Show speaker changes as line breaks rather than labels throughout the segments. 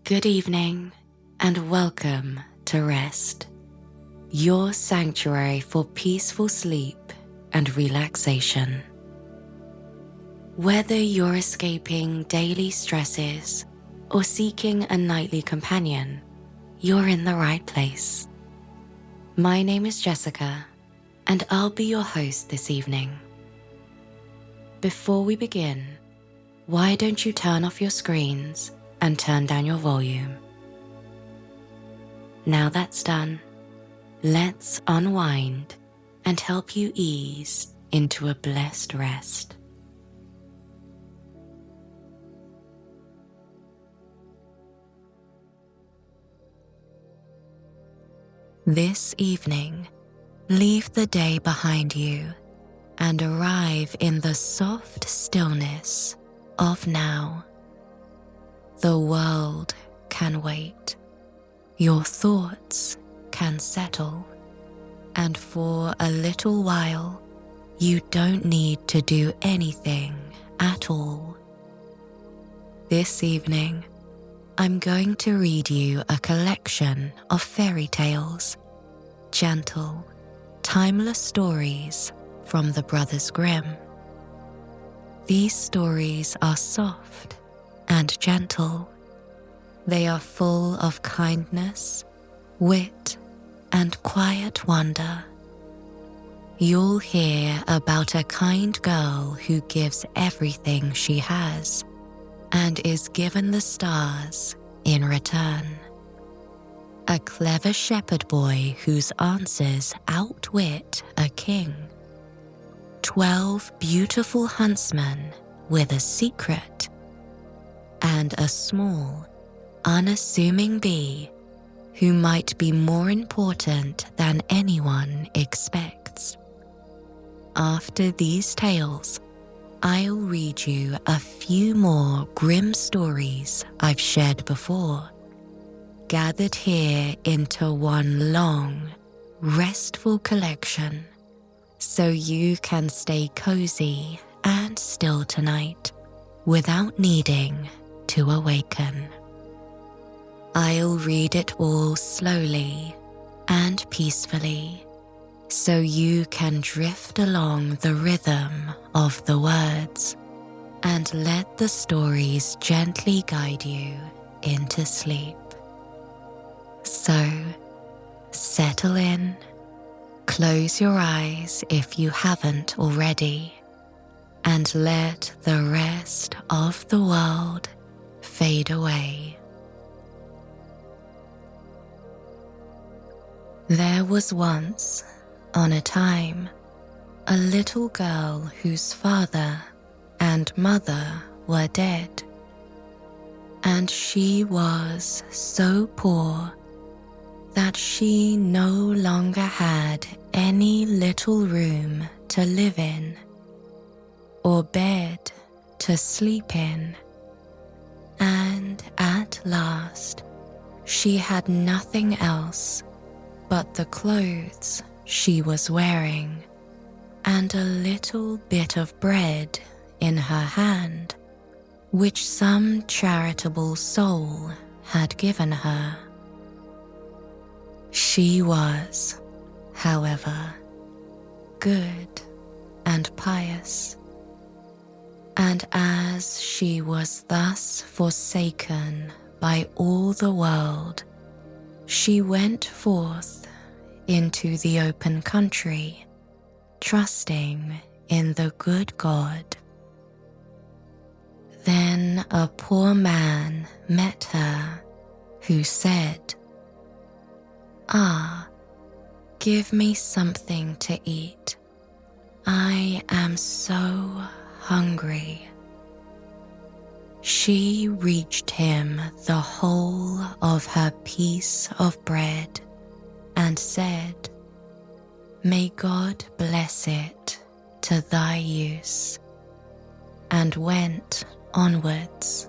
Good evening and welcome to Rest, your sanctuary for peaceful sleep and relaxation. Whether you're escaping daily stresses or seeking a nightly companion, you're in the right place. My name is Jessika, and I'll be your host this evening. Before we begin, why don't you turn off your screens and turn down your volume? Now that's done, let's unwind and help you ease into a blessed rest. This evening, leave the day behind you and arrive in the soft stillness of now. The world can wait, your thoughts can settle, and for a little while, you don't need to do anything at all. This evening, I'm going to read you a collection of fairy tales, gentle, timeless stories from the Brothers Grimm. These stories are soft and gentle. They are full of kindness, wit, and quiet wonder. You'll hear about a kind girl who gives everything she has and is given the stars in return. A clever shepherd boy whose answers outwit a king. 12 beautiful huntsmen with a secret. And a small, unassuming bee who might be more important than anyone expects. After these tales, I'll read you a few more grim stories I've shared before, gathered here into one long, restful collection, so you can stay cozy and still tonight without needing to awaken. I'll read it all slowly and peacefully, so you can drift along the rhythm of the words and let the stories gently guide you into sleep. So, settle in, close your eyes if you haven't already, and let the rest of the world fade away. There was once, on a time, a little girl whose father and mother were dead, and she was so poor that she no longer had any little room to live in, or bed to sleep in, and at last she had nothing else but the clothes she was wearing and a little bit of bread in her hand, which some charitable soul had given her. She was, however, good and pious, and as she was thus forsaken by all the world, she went forth into the open country, trusting in the good God. Then a poor man met her, who said, "Ah, give me something to eat. I am so hungry." She reached him the whole of her piece of bread and said, "May God bless it to thy use," and went onwards.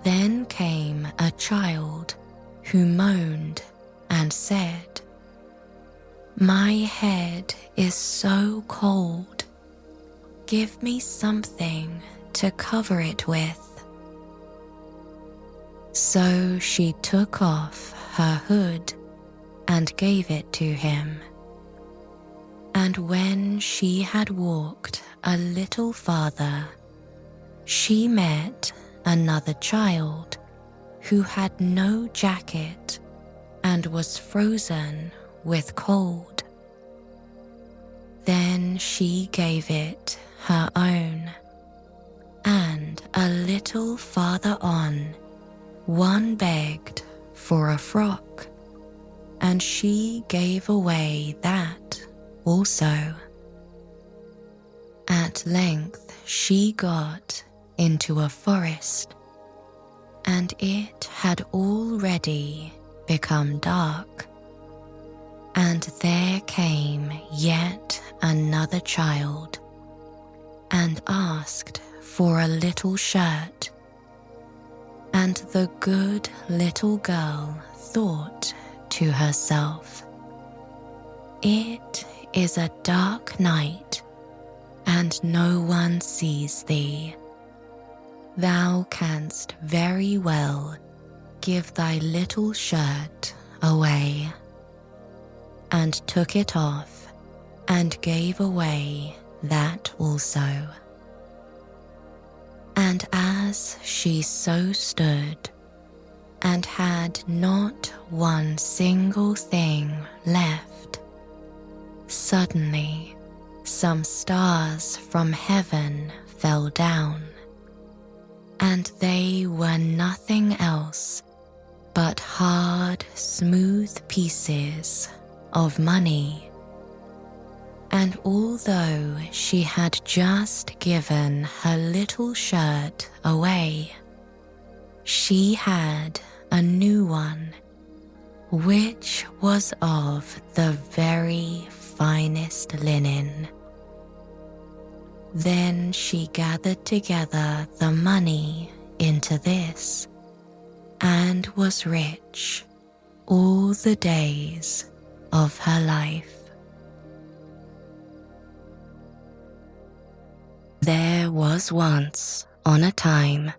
Then came a child who moaned and said, "My head is so cold. Give me something to cover it with." So she took off her hood and gave it to him. And when she had walked a little farther, she met another child who had no jacket and was frozen with cold. Then she gave it her own, and a little farther on, one begged for a frock, and she gave away that also. At length she got into a forest, and it had already become dark, and there came yet another child and asked for a little shirt. And the good little girl thought to herself, "It is a dark night, and no one sees thee. Thou canst very well give thy little shirt away," and took it off and gave away that also. And as she so stood, and had not one single thing left, suddenly some stars from heaven fell down, and they were nothing else but hard, smooth pieces of money. And although she had just given her little shirt away, she had a new one, which was of the very finest linen. Then she gathered together the money into this, and was rich all the days of her life. There was once, on a time,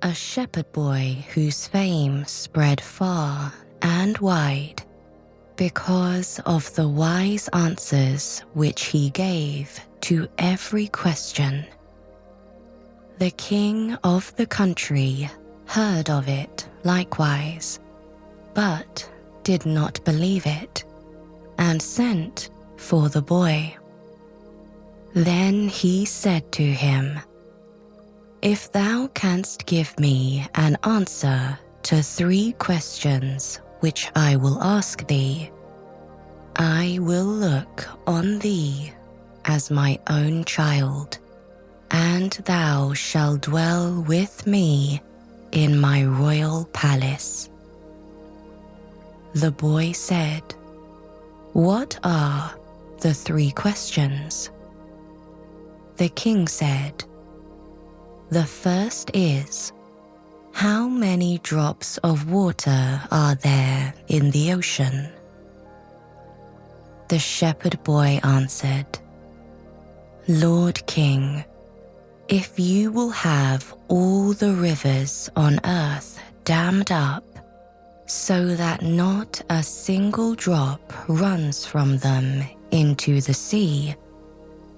a shepherd boy whose fame spread far and wide because of the wise answers which he gave to every question. The king of the country heard of it likewise, but did not believe it, and sent for the boy. Then he said to him, "If thou canst give me an answer to 3 questions which I will ask thee, I will look on thee as my own child, and thou shalt dwell with me in my royal palace." The boy said, "What are the 3 questions?" The king said, "The first is, how many drops of water are there in the ocean?" The shepherd boy answered, "Lord King, if you will have all the rivers on earth dammed up, so that not a single drop runs from them into the sea,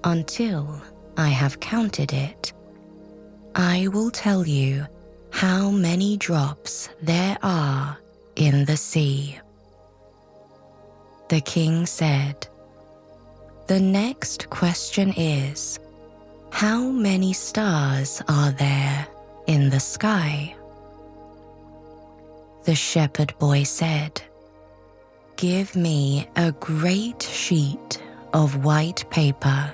until I have counted it, I will tell you how many drops there are in the sea." The king said, "The next question is, how many stars are there in the sky?" The shepherd boy said, "Give me a great sheet of white paper."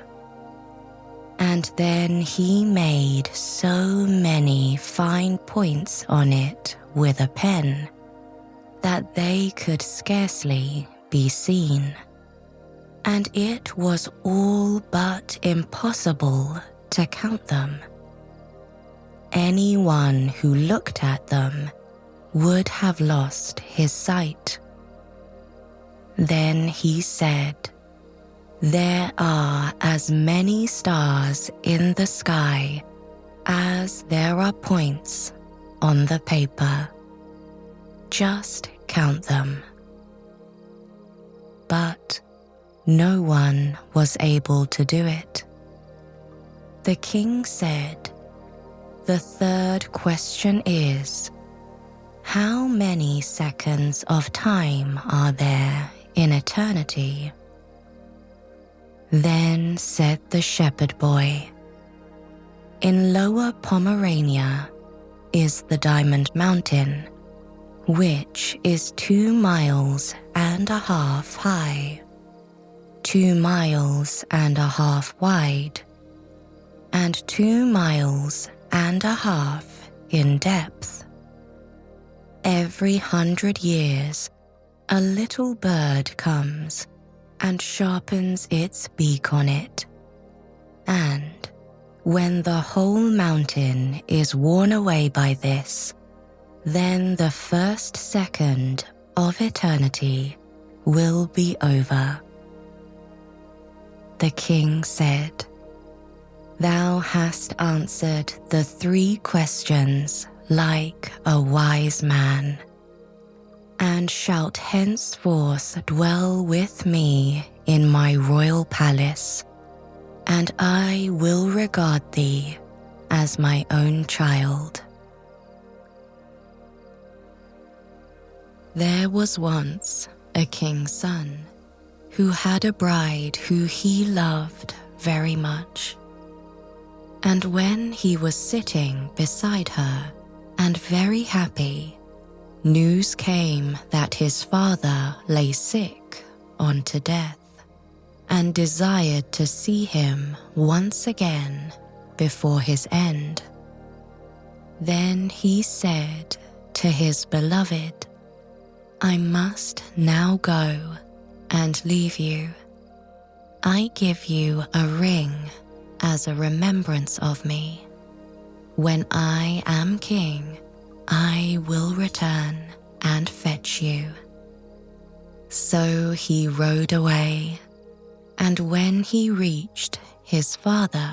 And then he made so many fine points on it with a pen that they could scarcely be seen, and it was all but impossible to count them. Anyone who looked at them would have lost his sight. Then he said, "There are as many stars in the sky as there are points on the paper." just count them. But no one was able to do it. The king said, "The third question is, how many seconds of time are there in eternity?" Then said the shepherd boy, "In Lower Pomerania is the Diamond Mountain, which is 2.5 miles high, 2.5 miles wide, and 2.5 miles in depth. Every 100 years, a little bird comes and sharpens its beak on it, and when the whole mountain is worn away by this, then the first second of eternity will be over." The king said, "Thou hast answered the 3 questions like a wise man, and shalt henceforth dwell with me in my royal palace, and I will regard thee as my own child." There was once a king's son who had a bride who he loved very much. And when he was sitting beside her and very happy, news came that his father lay sick unto death, and desired to see him once again before his end. Then he said to his beloved, "I must now go and leave you. I give you a ring as a remembrance of me. When I am king, I will return and fetch you." So he rode away, and when he reached his father,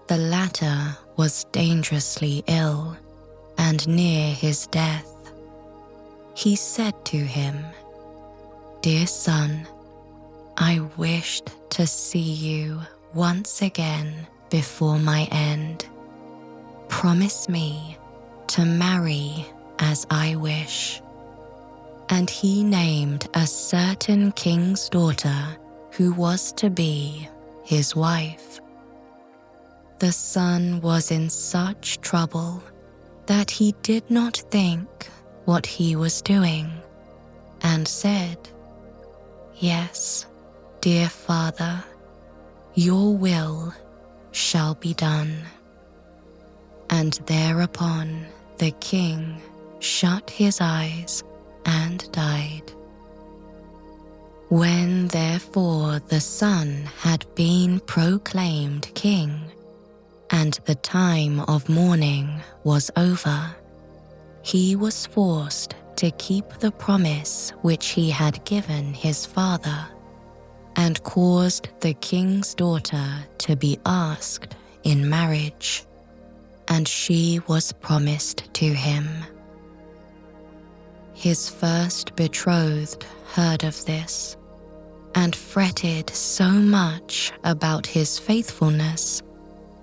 the latter was dangerously ill and near his death. He said to him, "Dear son, I wished to see you once again before my end. Promise me to marry as I wish." And he named a certain king's daughter who was to be his wife. The son was in such trouble that he did not think what he was doing, and said, "Yes, dear father, your will shall be done." And thereupon the king shut his eyes and died. When therefore the son had been proclaimed king, and the time of mourning was over, he was forced to keep the promise which he had given his father, and caused the king's daughter to be asked in marriage, and she was promised to him. His first betrothed heard of this, and fretted so much about his faithfulness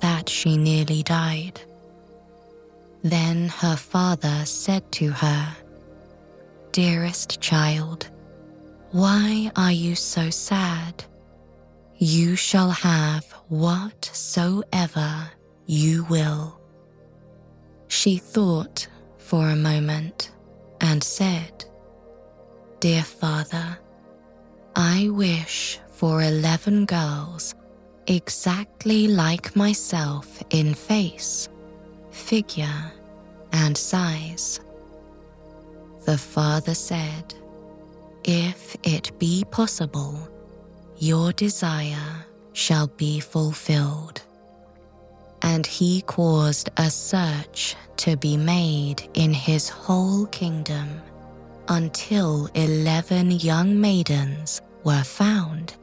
that she nearly died. Then her father said to her, "Dearest child, why are you so sad? You shall have whatsoever you will." She thought for a moment and said, "Dear father, I wish for 11 girls exactly like myself in face, figure, and size." The father said, "If it be possible, your desire shall be fulfilled." And he caused a search to be made in his whole kingdom until 11 young maidens were found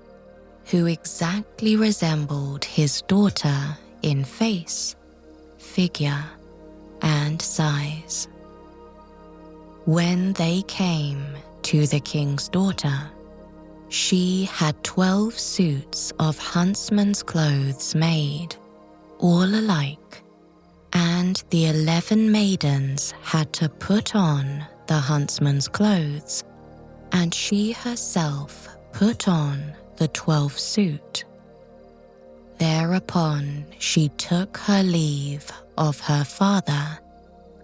who exactly resembled his daughter in face, figure, and size. When they came to the king's daughter, she had 12 suits of huntsmen's clothes made, all alike, and the 11 maidens had to put on the huntsman's clothes, and she herself put on the 12th suit. Thereupon she took her leave of her father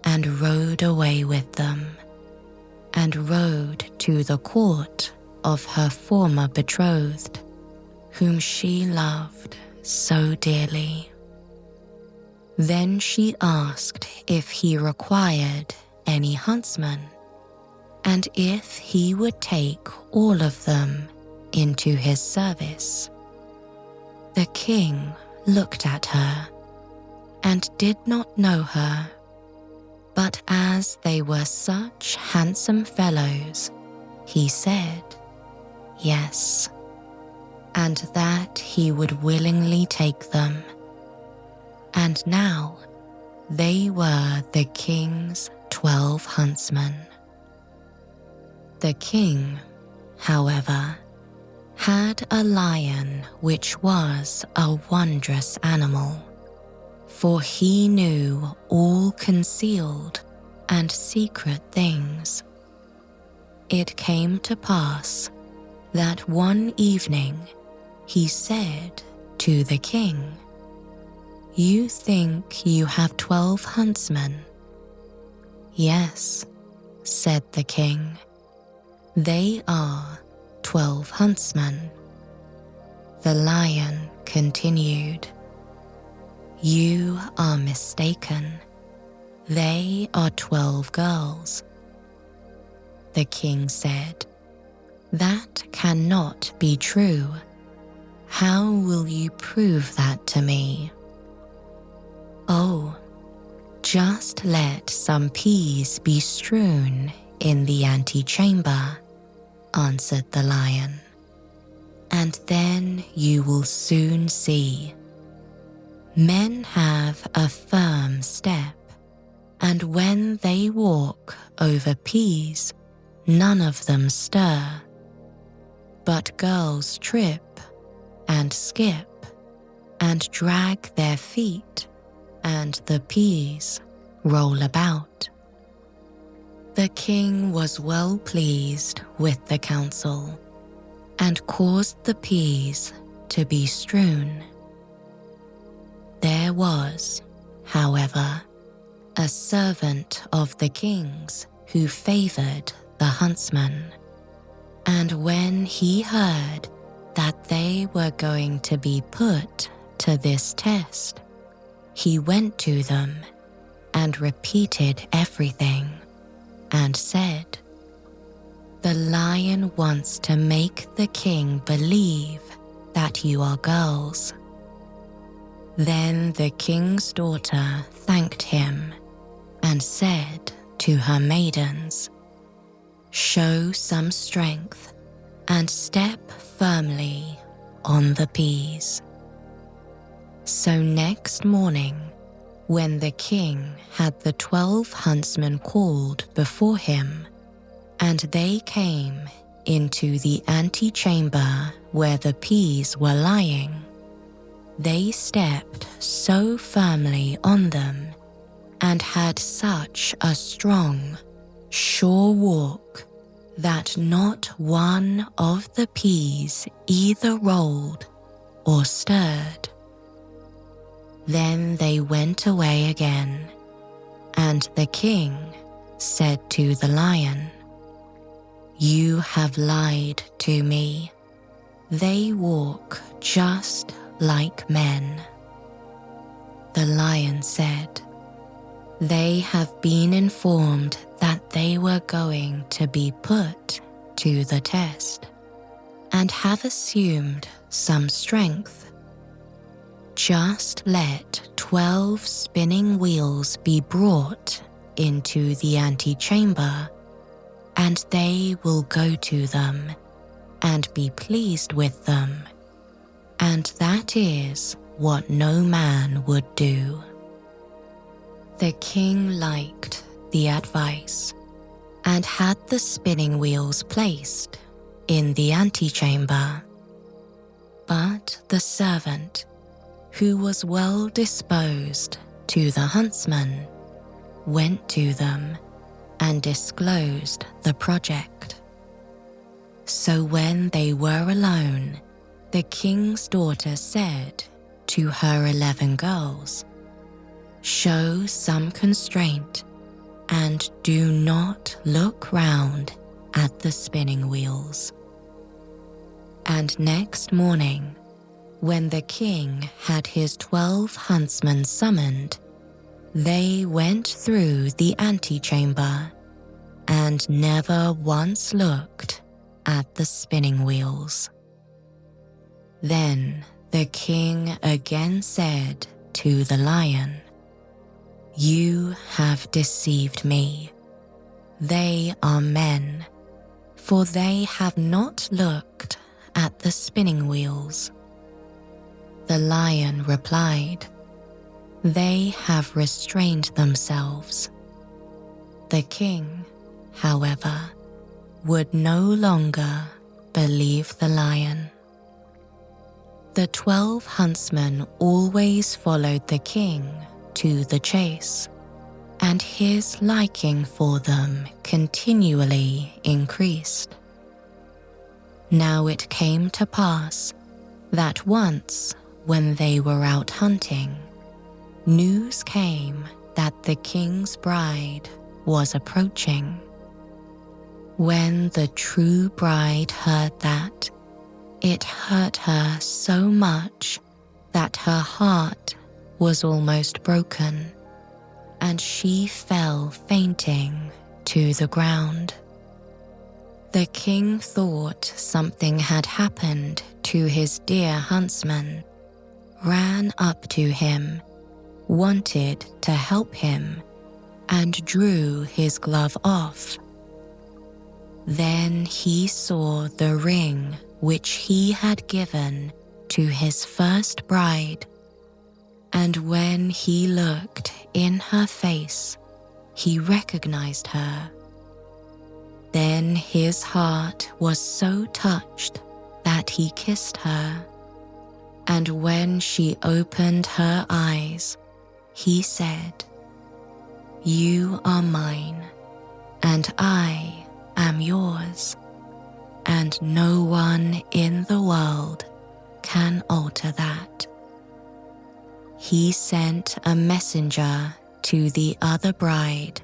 and rode away with them, and rode to the court of her former betrothed, whom she loved so dearly. Then she asked if he required any huntsmen, and if he would take all of them into his service. The king looked at her and did not know her, but as they were such handsome fellows, he said yes, and that he would willingly take them. And now they were the king's 12 huntsmen. The king, however, had a lion which was a wondrous animal, for he knew all concealed and secret things. It came to pass that one evening he said to the king, "You think you have 12 huntsmen?" "Yes," said the king, "they are 12 huntsmen." The lion continued, "You are mistaken. They are 12 girls." The king said, "That cannot be true. How will you prove that to me?" "Oh, just let some peas be strewn in the antechamber," answered the lion, "and then you will soon see. Men have a firm step, and when they walk over peas, none of them stir. But girls trip and skip and drag their feet, and the peas roll about." The king was well pleased with the counsel, and caused the peas to be strewn. There was, however, a servant of the king's who favored the huntsmen, and when he heard that they were going to be put to this test, he went to them and repeated everything, and said, "The lion wants to make the king believe that you are girls." Then the king's daughter thanked him and said to her maidens, "Show some strength and step firmly on the peas." So next morning, when the king had the 12 huntsmen called before him, and they came into the antechamber where the peas were lying, they stepped so firmly on them and had such a strong, sure walk that not one of the peas either rolled or stirred. Then they went away again, and the king said to the lion, "You have lied to me. They walk just like men." The lion said, "They have been informed that they were going to be put to the test, and have assumed some strength. Just let 12 spinning wheels be brought into the antechamber, and they will go to them and be pleased with them, and that is what no man would do." The king liked the advice, and had the spinning wheels placed in the antechamber. But the servant, who was well disposed to the huntsman, went to them and disclosed the project. So when they were alone, the king's daughter said to her 11 girls, "Show some constraint and do not look round at the spinning wheels." And next morning, when the king had his 12 huntsmen summoned, they went through the antechamber and never once looked at the spinning wheels. Then the king again said to the lion, "You have deceived me. They are men, for they have not looked at the spinning wheels." The lion replied, "They have restrained themselves." The king, however, would no longer believe the lion. The 12 huntsmen always followed the king to the chase, and his liking for them continually increased. Now it came to pass that once, when they were out hunting, news came that the king's bride was approaching. When the true bride heard that, it hurt her so much that her heart was almost broken, and she fell fainting to the ground. The king thought something had happened to his dear huntsman, ran up to him, wanted to help him, and drew his glove off. Then he saw the ring which he had given to his first bride, and when he looked in her face, he recognized her. Then his heart was so touched that he kissed her, and when she opened her eyes, he said, "You are mine, and I am yours, and no one in the world can alter that." He sent a messenger to the other bride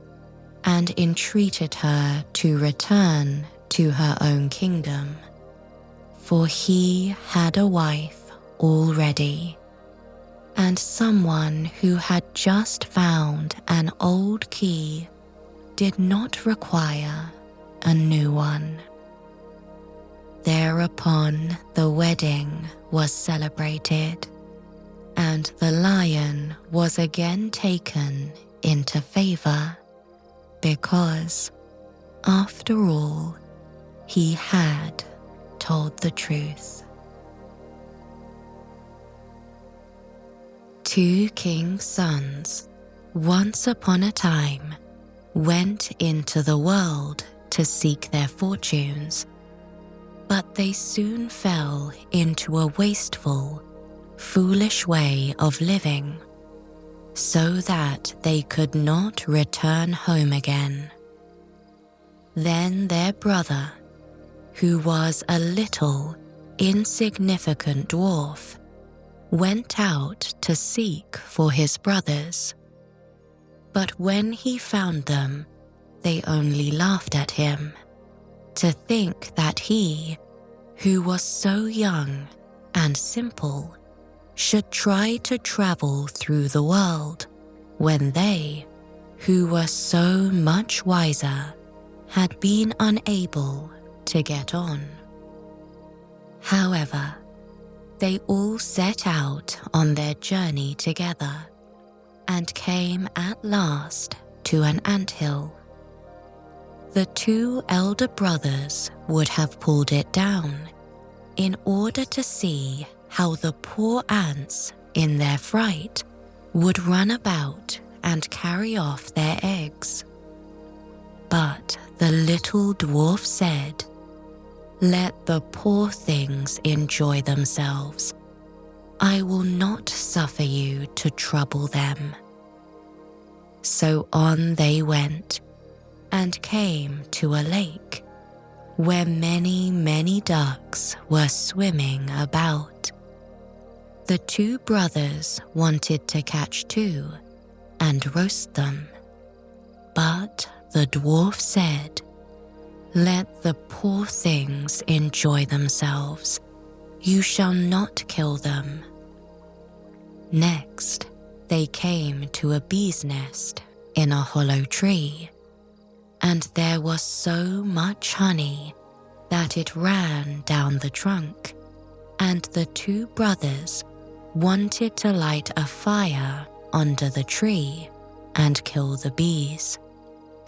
and entreated her to return to her own kingdom, for he had a wife already, and someone who had just found an old key did not require a new one. Thereupon the wedding was celebrated, and the lion was again taken into favor, because, after all, he had told the truth. 2 kings' sons, once upon a time, went into the world to seek their fortunes, but they soon fell into a wasteful, foolish way of living, so that they could not return home again. Then their brother, who was a little, insignificant dwarf, went out to seek for his brothers. But when he found them, they only laughed at him, to think that he, who was so young and simple, should try to travel through the world when they, who were so much wiser, had been unable to get on. However, they all set out on their journey together and came at last to an anthill. The 2 elder brothers would have pulled it down in order to see how the poor ants, in their fright, would run about and carry off their eggs. But the little dwarf said, "Let the poor things enjoy themselves. I will not suffer you to trouble them." So on they went, and came to a lake, where many, many ducks were swimming about. The two brothers wanted to catch two and roast them, but the dwarf said, "Let the poor things enjoy themselves. You shall not kill them." Next, they came to a bee's nest in a hollow tree, and there was so much honey that it ran down the trunk, and the two brothers wanted to light a fire under the tree and kill the bees,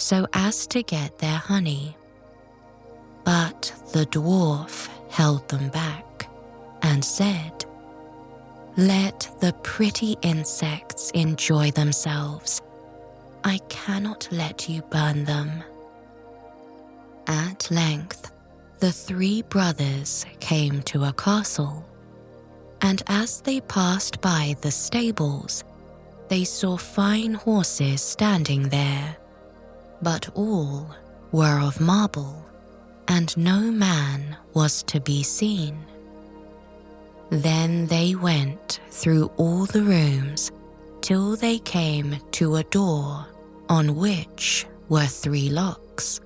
so as to get their honey. But the dwarf held them back and said, "Let the pretty insects enjoy themselves. I cannot let you burn them." At length, the three brothers came to a castle, and as they passed by the stables, they saw fine horses standing there, but all were of marble, and no man was to be seen. Then they went through all the rooms till they came to a door on which were 3 locks.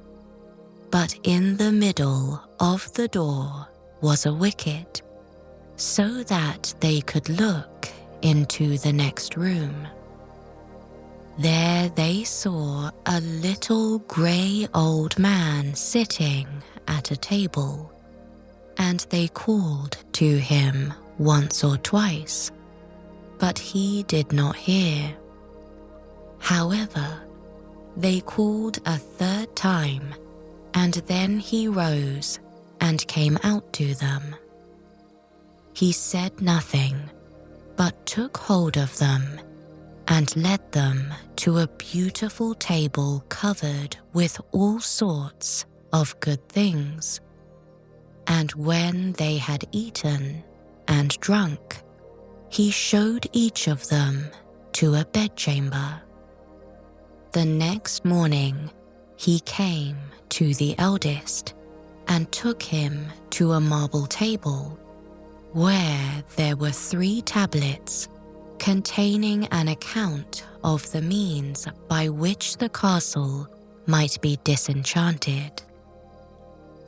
But in the middle of the door was a wicket, so that they could look into the next room. There they saw a little grey old man sitting at a table, and they called to him once or twice, but he did not hear. However, they called a 3rd time, and then he rose and came out to them. He said nothing, but took hold of them and led them to a beautiful table covered with all sorts of good things. And when they had eaten and drunk, he showed each of them to a bedchamber. The next morning he came to the eldest and took him to a marble table, where there were 3 tablets containing an account of the means by which the castle might be disenchanted.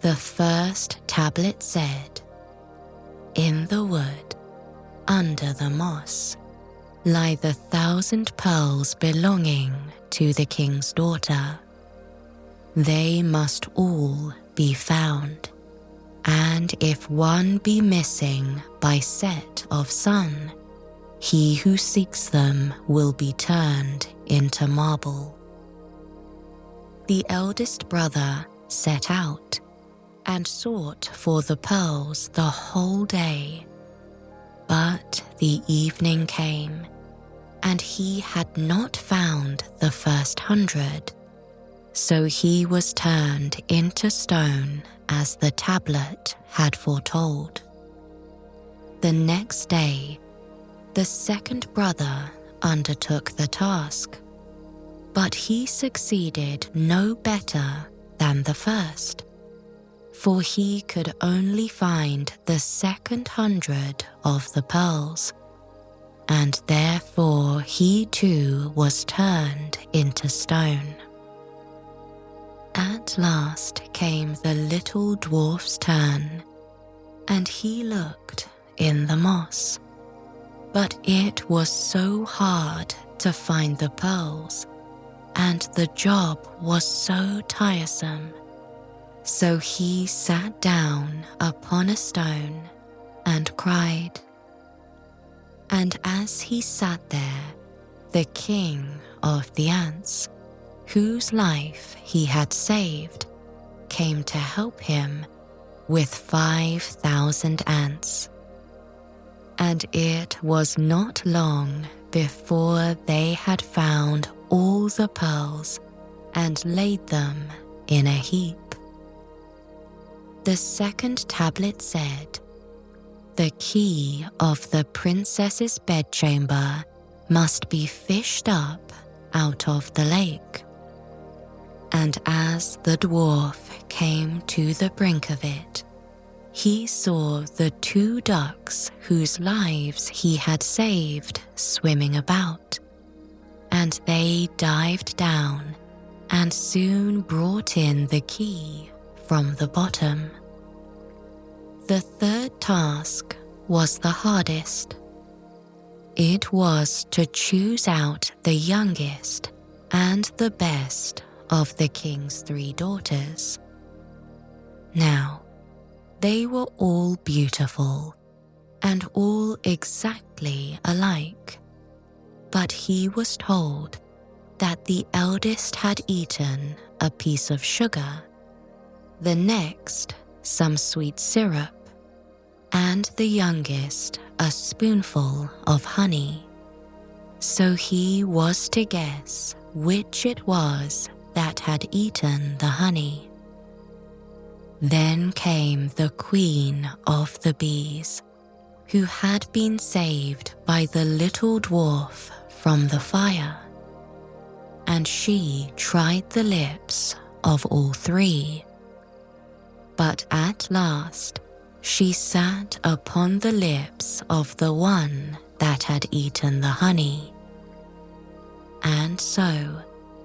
The first tablet said, "In the wood, under the moss, lie the 1,000 pearls belonging to the king's daughter. They must all be found, and if one be missing by set of sun, he who seeks them will be turned into marble." The eldest brother set out and sought for the pearls the whole day, but the evening came, and he had not found the first 100, so he was turned into stone as the tablet had foretold. The next day, the second brother undertook the task, but he succeeded no better than the first, for he could only find the second 100 of the pearls, and therefore he too was turned into stone. At last came the little dwarf's turn, and he looked in the moss, but it was so hard to find the pearls, and the job was so tiresome. So he sat down upon a stone and cried. And as he sat there, the king of the ants, whose life he had saved, came to help him with 5,000 ants. And it was not long before they had found all the pearls and laid them in a heap. The second tablet said, "The key of the princess's bedchamber must be fished up out of the lake." And as the dwarf came to the brink of it, he saw the 2 ducks whose lives he had saved swimming about, and they dived down and soon brought in the key from the bottom. The third task was the hardest. It was to choose out the youngest and the best of the king's 3 daughters. Now, they were all beautiful and all exactly alike, but he was told that the eldest had eaten a piece of sugar, the next some sweet syrup, and the youngest a spoonful of honey. So he was to guess which it was that had eaten the honey. Then came the queen of the bees, who had been saved by the little dwarf from the fire, and she tried the lips of all 3. But at last she sat upon the lips of the one that had eaten the honey. And so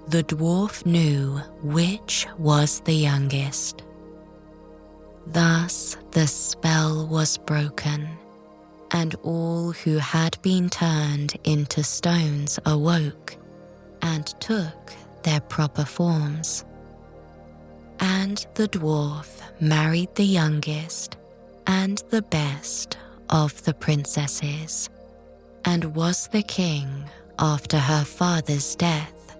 the dwarf knew which was the youngest. Thus the spell was broken, and all who had been turned into stones awoke and took their proper forms. And the dwarf married the youngest and the best of the princesses, and was the king after her father's death.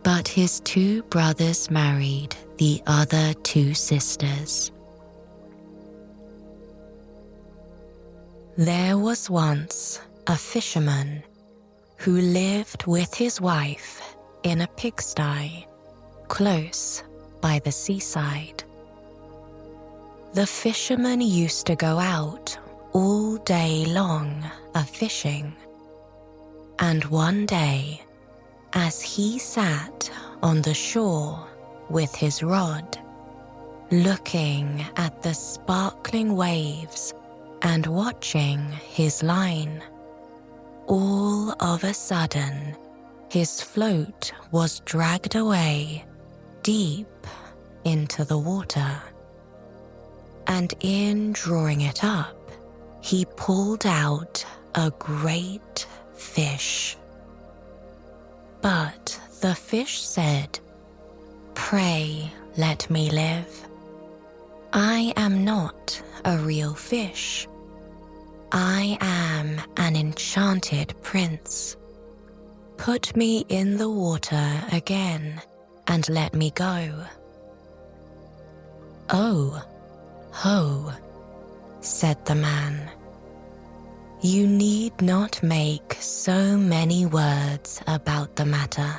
But his 2 brothers married the other 2 sisters. There was once a fisherman who lived with his wife in a pigsty close by the seaside. The fisherman used to go out all day long a-fishing, and one day, as he sat on the shore with his rod, looking at the sparkling waves and watching his line, all of a sudden his float was dragged away deep into the water, and in drawing it up, he pulled out a great fish. But the fish said, "Pray let me live. I am not a real fish. I am an enchanted prince. Put me in the water again and let me go." "Oh, ho," said the man. "You need not make so many words about the matter.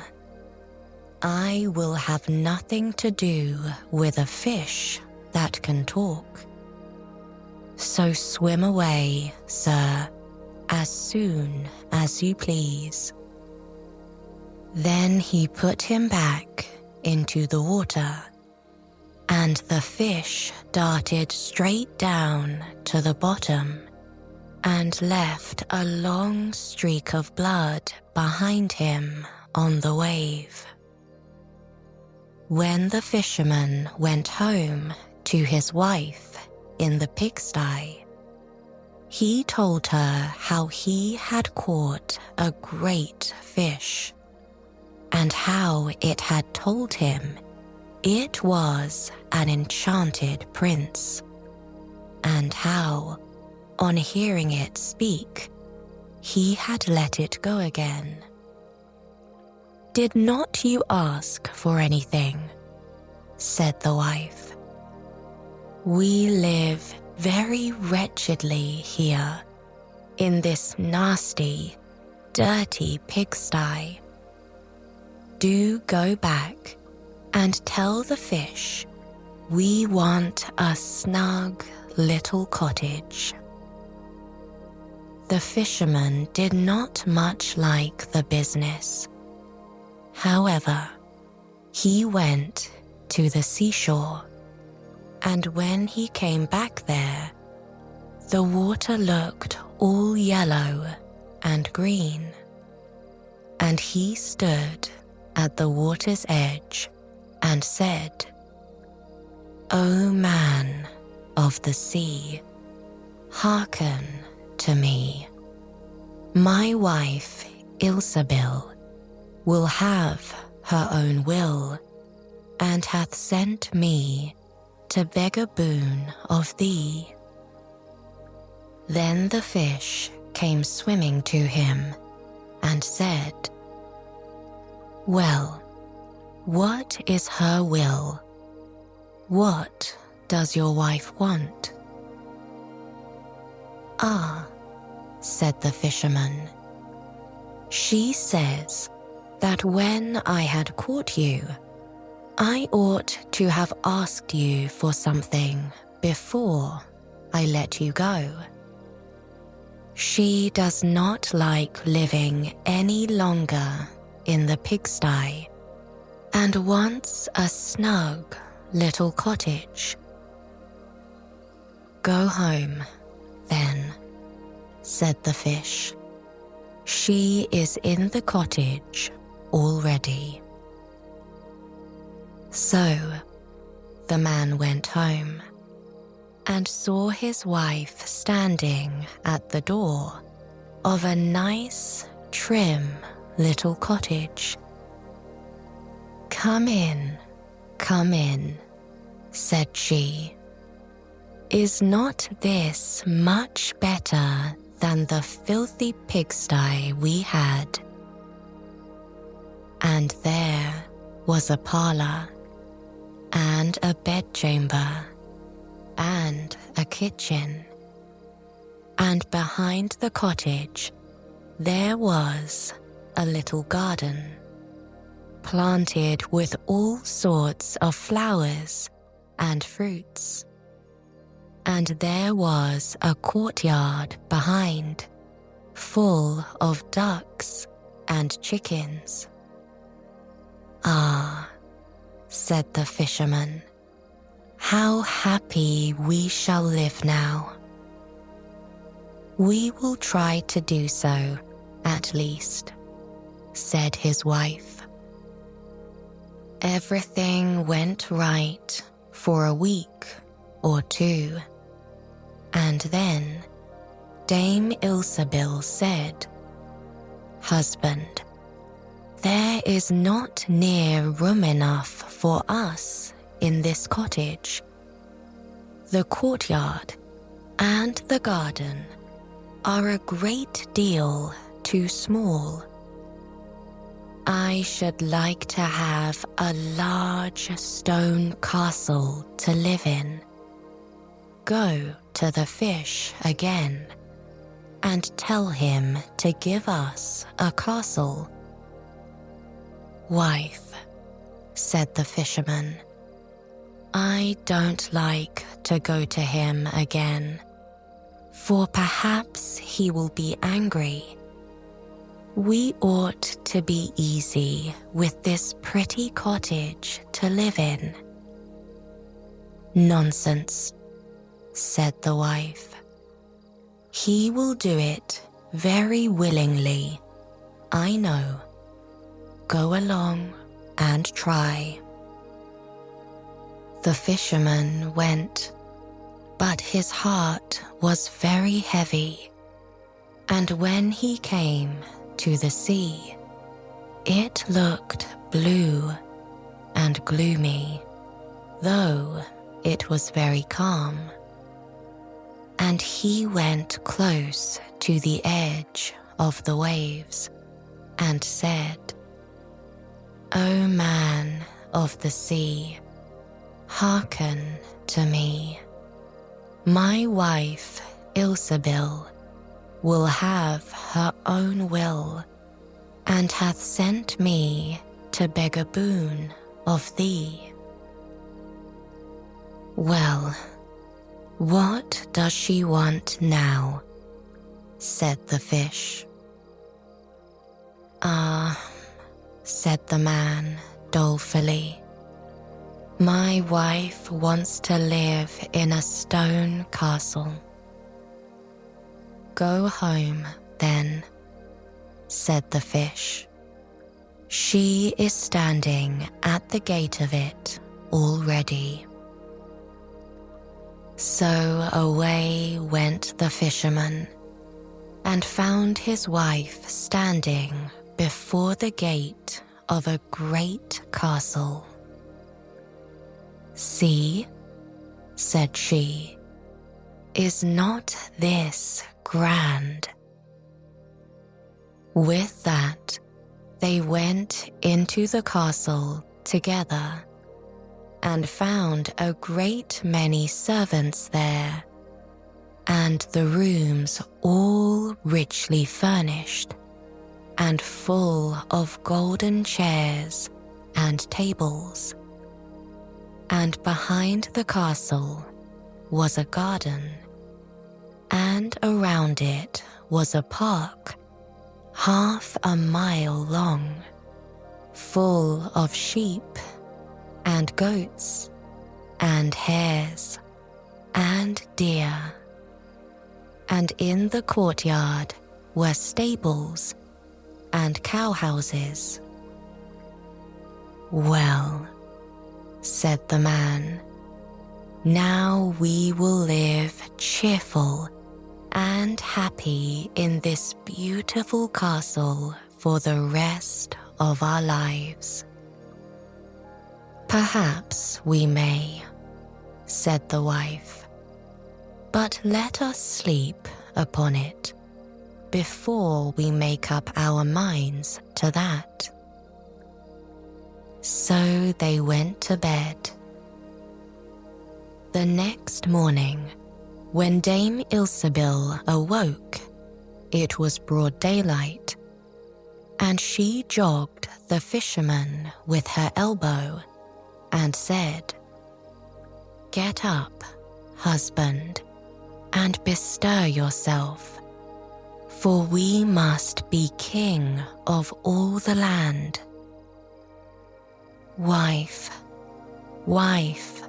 I will have nothing to do with a fish that can talk. So swim away, sir, as soon as you please." Then he put him back into the water, and the fish darted straight down to the bottom and left a long streak of blood behind him on the wave. When the fisherman went home to his wife in the pigsty, he told her how he had caught a great fish, and how it had told him it was an enchanted prince, and how, on hearing it speak, he had let it go again. "Did not you ask for anything?" said the wife. "We live very wretchedly here, in this nasty, dirty pigsty. Do go back and tell the fish we want a snug little cottage." The fisherman did not much like the business. However, he went to the seashore, and when he came back there, the water looked all yellow and green, and he stood at the water's edge and said, "O man of the sea, hearken to me. My wife, Ilsebil, will have her own will, and hath sent me to beg a boon of thee." Then the fish came swimming to him and said, "Well, what is her will? What does your wife want?" "Ah," said the fisherman, "she says that when I had caught you, I ought to have asked you for something before I let you go. She does not like living any longer in the pigsty and wants a snug little cottage." "Go home, then," said the fish. "She is in the cottage already." So the man went home and saw his wife standing at the door of a nice, trim little cottage. Come in," said she. "Is not this much better than the filthy pigsty we had?" And there was a parlour, and a bedchamber, and a kitchen. And behind the cottage there was a little garden, planted with all sorts of flowers and fruits. And there was a courtyard behind, full of ducks and chickens. "Ah," said the fisherman, "how happy we shall live now." "We will try to do so, at least," said his wife. Everything went right for a week or two, and then Dame Ilsebil said, "Husband, there is not near room enough for us in this cottage. The courtyard and the garden are a great deal too small. I should like to have a large stone castle to live in. Go to the fish again and tell him to give us a castle." "Wife," said the fisherman, "I don't like to go to him again, for perhaps he will be angry. We ought to be easy with this pretty cottage to live in." "Nonsense," said the wife. "He will do it very willingly, I know. Go along and try." The fisherman went, but his heart was very heavy, and when he came to the sea, it looked blue and gloomy, though it was very calm. And he went close to the edge of the waves and said, "O man of the sea, hearken to me. My wife, Ilsebil, will have her own will, and hath sent me to beg a boon of thee." "Well, what does she want now?" said the fish. "Ah," said the man dolefully, "my wife wants to live in a stone castle." "Go home, then," said the fish. "She is standing at the gate of it already." So away went the fisherman and found his wife standing before the gate of a great castle. "See," said she, "is not this grand?" With that, they went into the castle together and found a great many servants there, and the rooms all richly furnished and full of golden chairs and tables. And behind the castle was a garden, and around it was a park 1/2 mile long, full of sheep and goats and hares and deer. And in the courtyard were stables and cowhouses. "Well," said the man, "now we will live cheerful and happy in this beautiful castle for the rest of our lives." "Perhaps we may," said the wife, "but let us sleep upon it before we make up our minds to that." So they went to bed. The next morning, when Dame Ilsebil awoke, it was broad daylight, and she jogged the fisherman with her elbow and said, "Get up, husband, and bestir yourself, for we must be king of all the land." "Wife, wife,"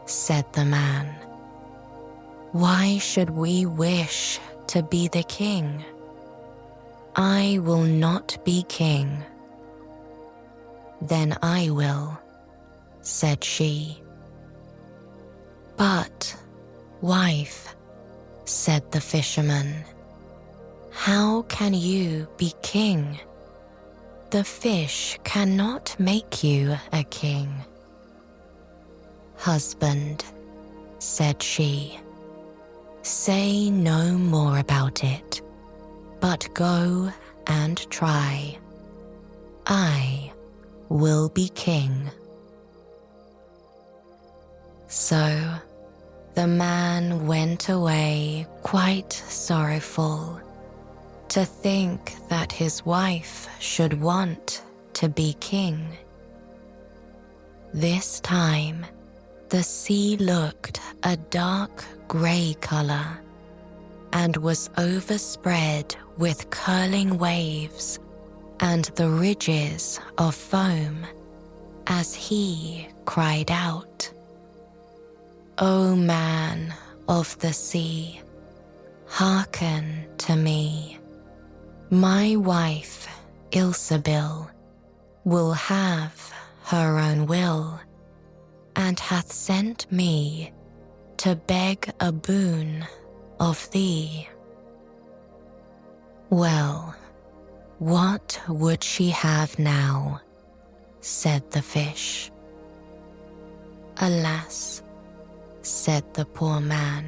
said the man, "why should we wish to be the king? I will not be king." "Then I will," said she. "But, wife," said the fisherman, "how can you be king? The fish cannot make you a king." "Husband," said she, "say no more about it, but go and try. I will be king." So the man went away quite sorrowful to think that his wife should want to be king. This time, the sea looked a dark grey colour and was overspread with curling waves and the ridges of foam as he cried out, "O man of the sea, hearken to me. My wife, Ilsebil, will have her own will, and hath sent me to beg a boon of thee." "Well, what would she have now?" said the fish. "Alas," said the poor man,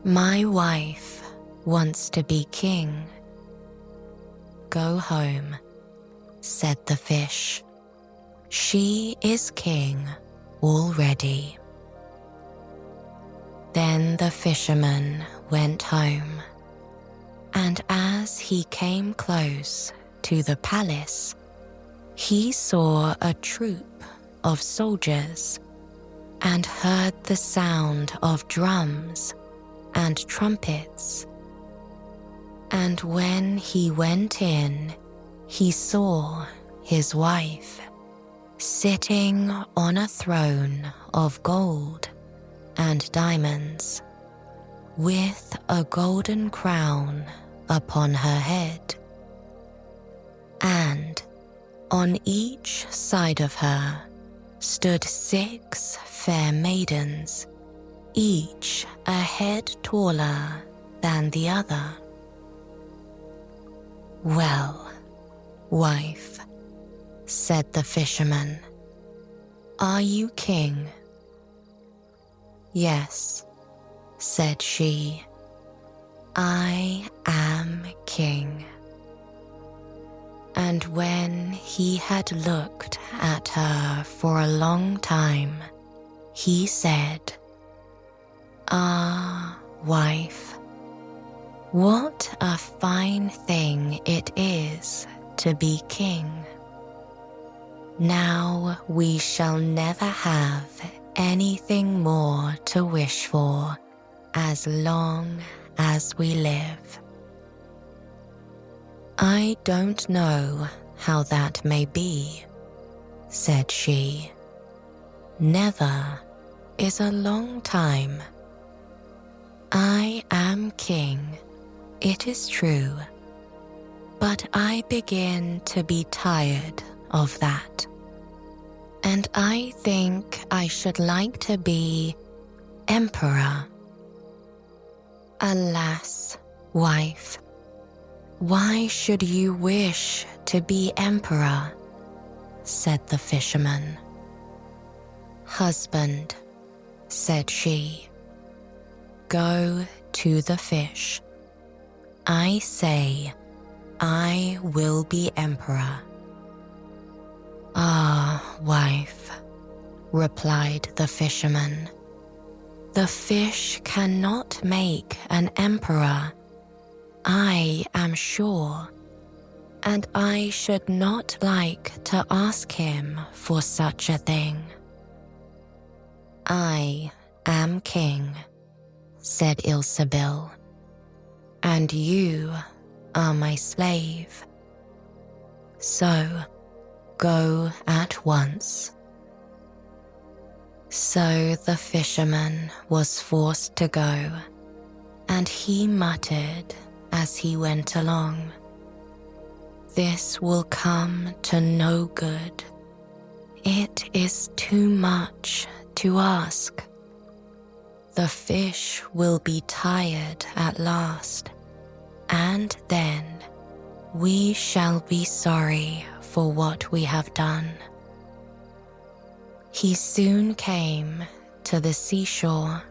"my wife wants to be king." "Go home," said the fish. "She is king already." Then the fisherman went home, and as he came close to the palace, he saw a troop of soldiers and heard the sound of drums and trumpets. And when he went in, he saw his wife sitting on a throne of gold and diamonds, with a golden crown upon her head. And on each side of her stood 6 fair maidens, each a head taller than the other. "Well, wife," said the fisherman, "are you king?" "Yes," said she, "I am king." And when he had looked at her for a long time, he said, "Ah, wife, what a fine thing it is to be king. Now we shall never have anything more to wish for as long as we live." "I don't know how that may be," said she. "Never is a long time. I am king, it is true, but I begin to be tired of that, and I think I should like to be emperor." "Alas, wife, why should you wish to be emperor?" said the fisherman. "Husband," said she, "go to the fish. I say I will be emperor." "Ah, wife," replied the fisherman, "the fish cannot make an emperor, I am sure, and I should not like to ask him for such a thing." "I am king," said Ilsebil, "and you are my slave. So go at once." So the fisherman was forced to go, and he muttered as he went along, "This will come to no good. It is too much to ask. The fish will be tired at last, and then we shall be sorry for what we have done." He soon came to the seashore,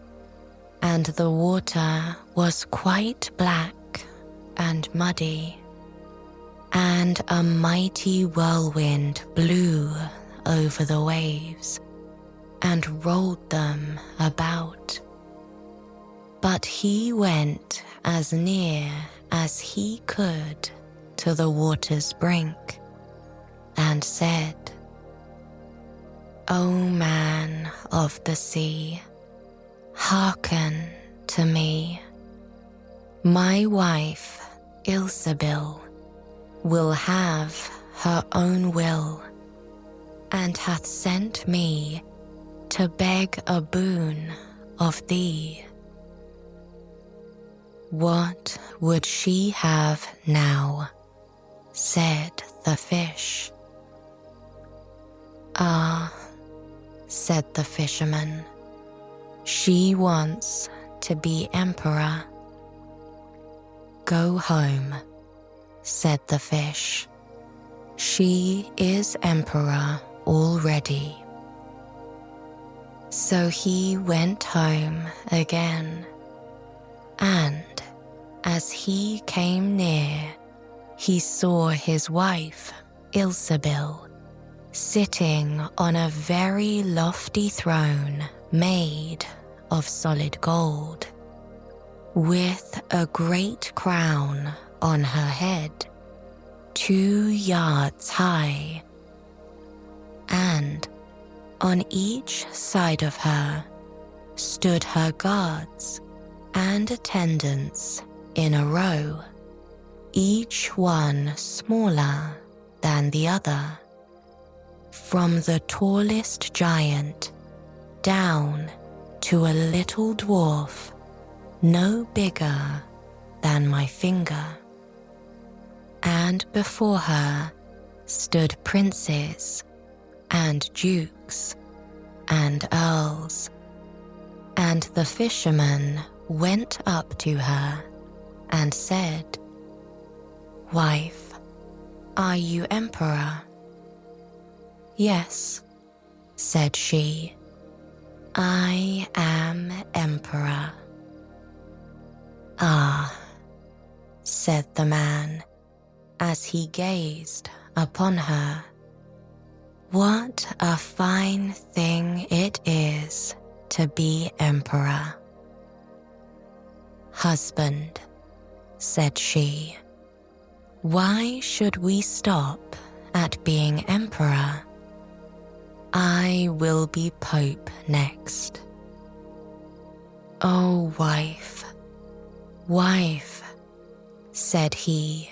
and the water was quite black and muddy, and a mighty whirlwind blew over the waves and rolled them about. But he went as near as he could to the water's brink and said, "O man of the sea, hearken to me. My wife, Ilsebil, will have her own will, and hath sent me to beg a boon of thee." "What would she have now?" said the fish. "Ah," said the fisherman, "she wants to be emperor." "Go home," said the fish. "She is emperor already." So he went home again, and as he came near, he saw his wife, Ilsebil, sitting on a very lofty throne made of solid gold, with a great crown on her head, 2 yards high, and On each side of her stood her guards and attendants in a row, each one smaller than the other, from the tallest giant down to a little dwarf no bigger than my finger. And before her stood princes and dukes and earls, and the fisherman went up to her and said, "Wife, are you emperor?" "Yes," said she, "I am emperor." "Ah," said the man as he gazed upon her, "what a fine thing it is to be emperor." "Husband," said she, "why should we stop at being emperor? I will be pope next." "Oh, wife, wife," said he,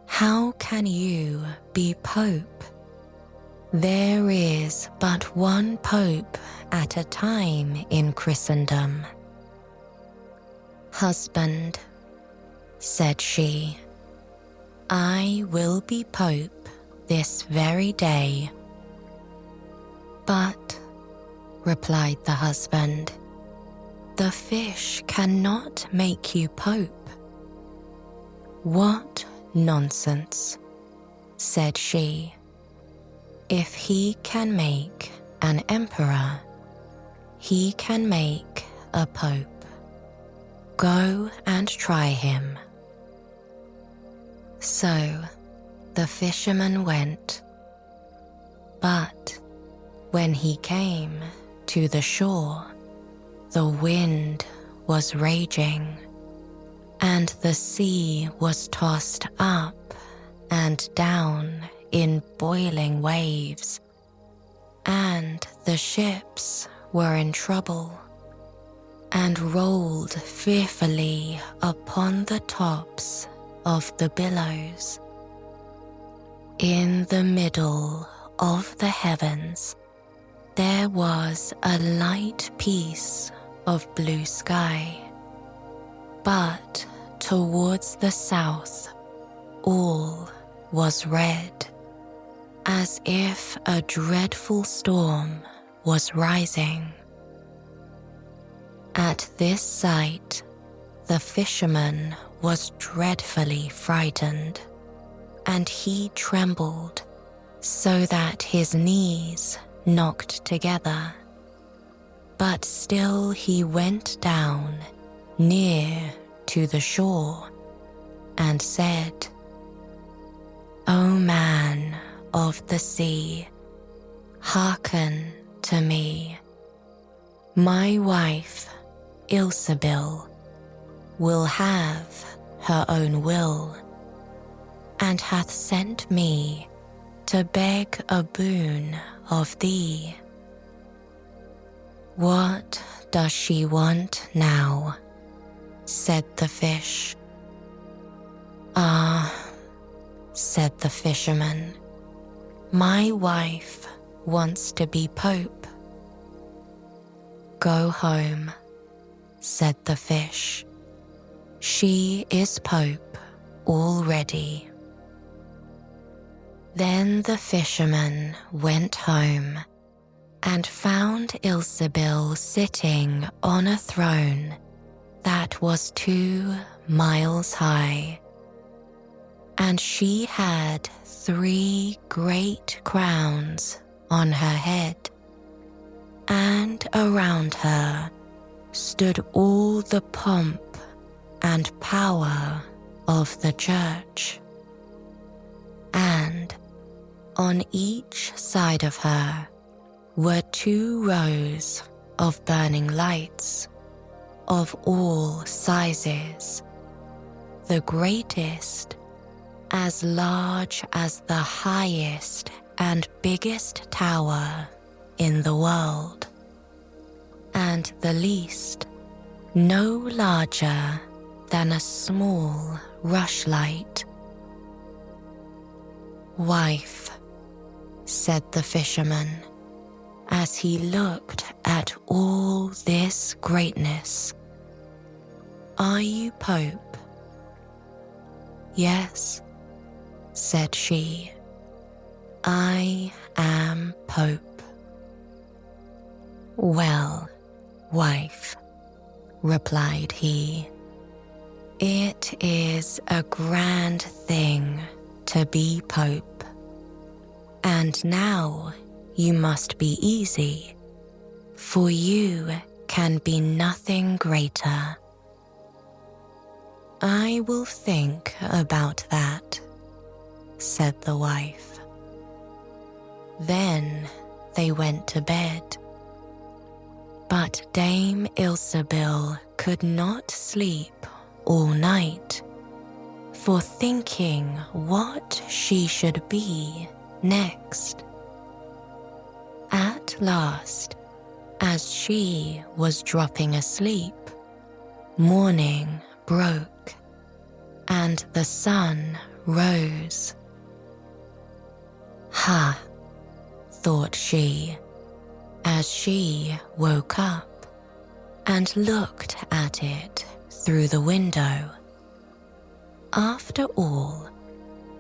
"how can you be pope? There is but one pope at a time in Christendom." "Husband," said she, "I will be pope this very day." "But," replied the husband, "the fish cannot make you pope." "What nonsense," said she. "If he can make an emperor, he can make a pope. Go and try him." So the fisherman went, but when he came to the shore, the wind was raging, and the sea was tossed up and down in boiling waves, and the ships were in trouble and rolled fearfully upon the tops of the billows. In the middle of the heavens there was a light piece of blue sky, but towards the south all was red, as if a dreadful storm was rising. At this sight, the fisherman was dreadfully frightened, and he trembled so that his knees knocked together. But still he went down near to the shore and said, "O man of the sea, hearken to me. My wife, Ilsebil, will have her own will, and hath sent me to beg a boon of thee." "What does she want now?" said the fish. "Ah," said the fisherman, "my wife wants to be pope." "Go home," said the fish. "She is pope already." Then the fisherman went home and found Ilsebil sitting on a throne that was 2 miles high, and she had 3 great crowns on her head, and around her stood all the pomp and power of the church. And on each side of her were 2 rows of burning lights of all sizes, the greatest as large as the highest and biggest tower in the world, and the least no larger than a small rushlight. "Wife," said the fisherman, as he looked at all this greatness, "are you Pope?" "Yes," said she, "I am Pope." "Well, wife," replied he, "it is a grand thing to be Pope, and now you must be easy, for you can be nothing greater." "I will think about that," said the wife. Then they went to bed. But Dame Ilsebil could not sleep all night, for thinking what she should be next. At last, as she was dropping asleep, morning broke, and the sun rose. "Ha," thought she, as she woke up and looked at it through the window. "After all,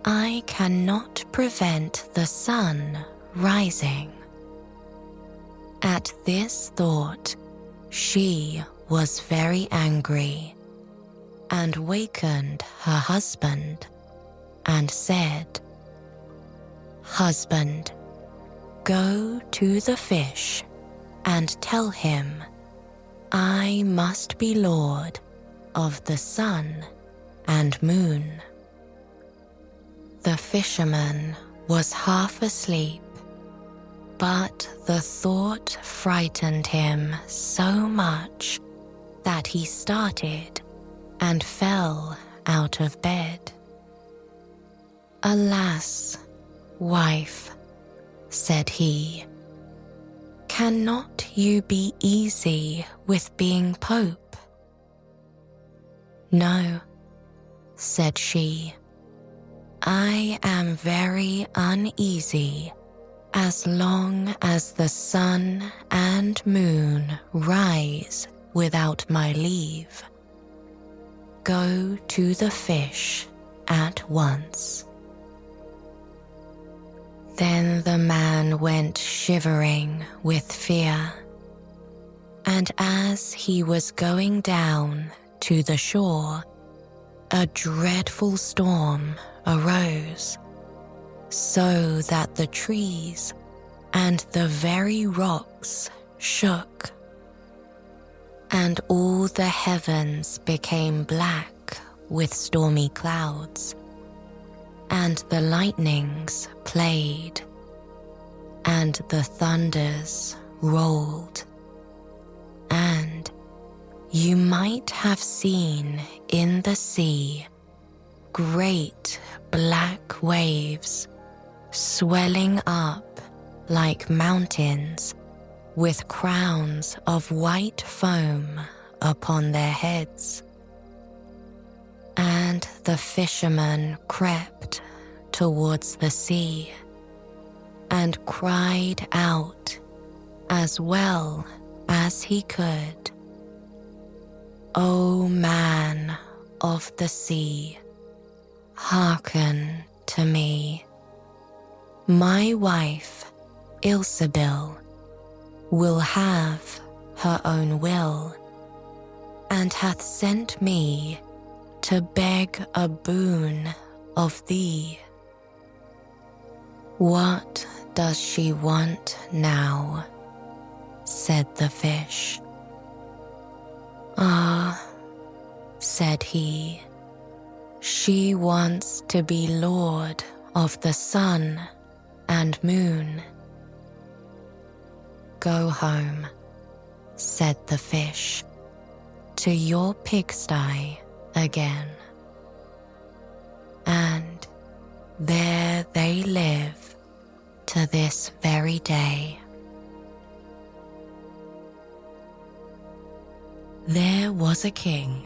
I cannot prevent the sun rising." At this thought, she was very angry and wakened her husband and said, "Husband, go to the fish and tell him I must be lord of the sun and moon." The fisherman was half asleep, but the thought frightened him so much that he started and fell out of bed. "Alas, wife," said he, "cannot you be easy with being Pope?" "No," said she, "I am very uneasy as long as the sun and moon rise without my leave. Go to the fish at once." Then the man went shivering with fear, and as he was going down to the shore, a dreadful storm arose, so that the trees and the very rocks shook, and all the heavens became black with stormy clouds, and the lightnings played, and the thunders rolled, and you might have seen in the sea great black waves swelling up like mountains with crowns of white foam upon their heads. And the fisherman crept towards the sea and cried out as well as he could, "O man of the sea, hearken to me. My wife, Ilsebil, will have her own will, and hath sent me to beg a boon of thee." "What does she want now?" said the fish. "Ah," said he, "she wants to be lord of the sun and moon." "Go home," said the fish, "to your pigsty again." And there they live to this very day. There was a king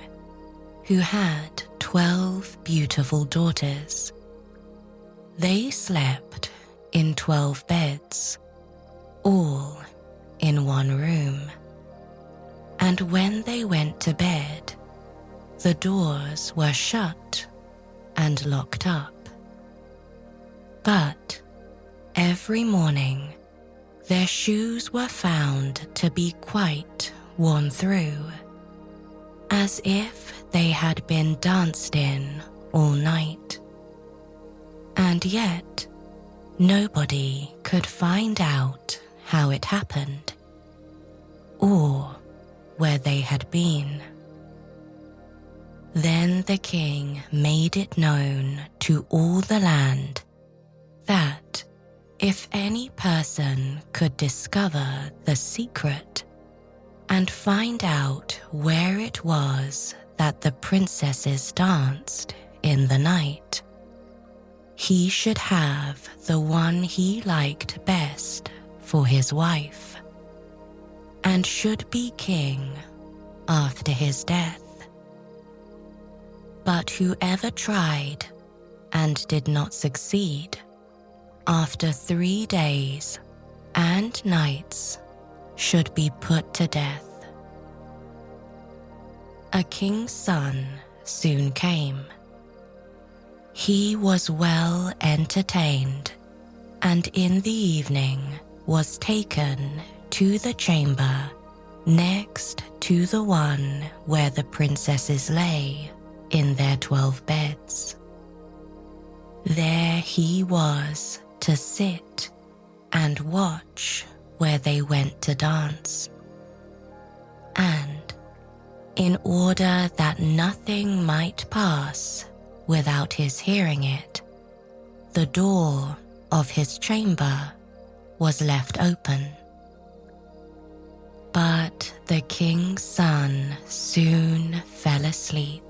who had 12 beautiful daughters. They slept in 12 beds, all in one room. And when they went to bed, the doors were shut and locked up. But every morning, their shoes were found to be quite worn through, as if they had been danced in all night. And yet, nobody could find out how it happened, or where they had been. Then the king made it known to all the land that if any person could discover the secret and find out where it was that the princesses danced in the night, he should have the one he liked best for his wife, and should be king after his death. But whoever tried and did not succeed, after 3 days and nights should be put to death. A king's son soon came. He was well entertained, and in the evening was taken to the chamber next to the one where the princesses lay in their 12 beds. There he was to sit and watch where they went to dance. And in order that nothing might pass without his hearing it, the door of his chamber was left open. But the king's son soon fell asleep,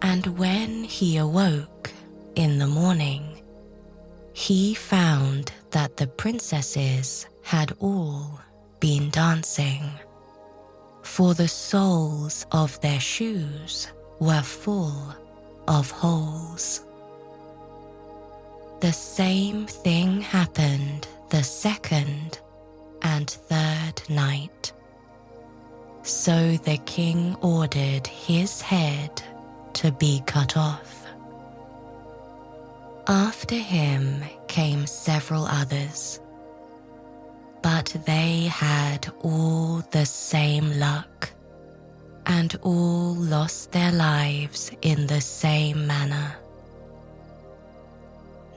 and when he awoke in the morning, he found that the princesses had all been dancing, for the soles of their shoes were full of holes. The same thing happened the second and third night. So the king ordered his head to be cut off. After him came several others, but they had all the same luck, and all lost their lives in the same manner.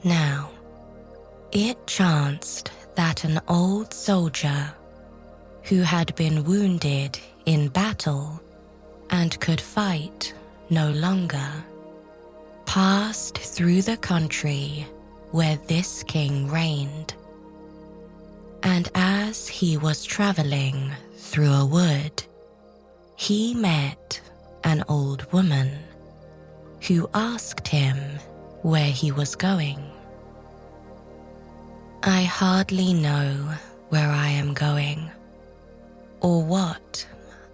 Now, it chanced that an old soldier who had been wounded in battle and could fight no longer passed through the country where this king reigned. And as he was traveling through a wood, he met an old woman who asked him where he was going. "I hardly know where I am going, or what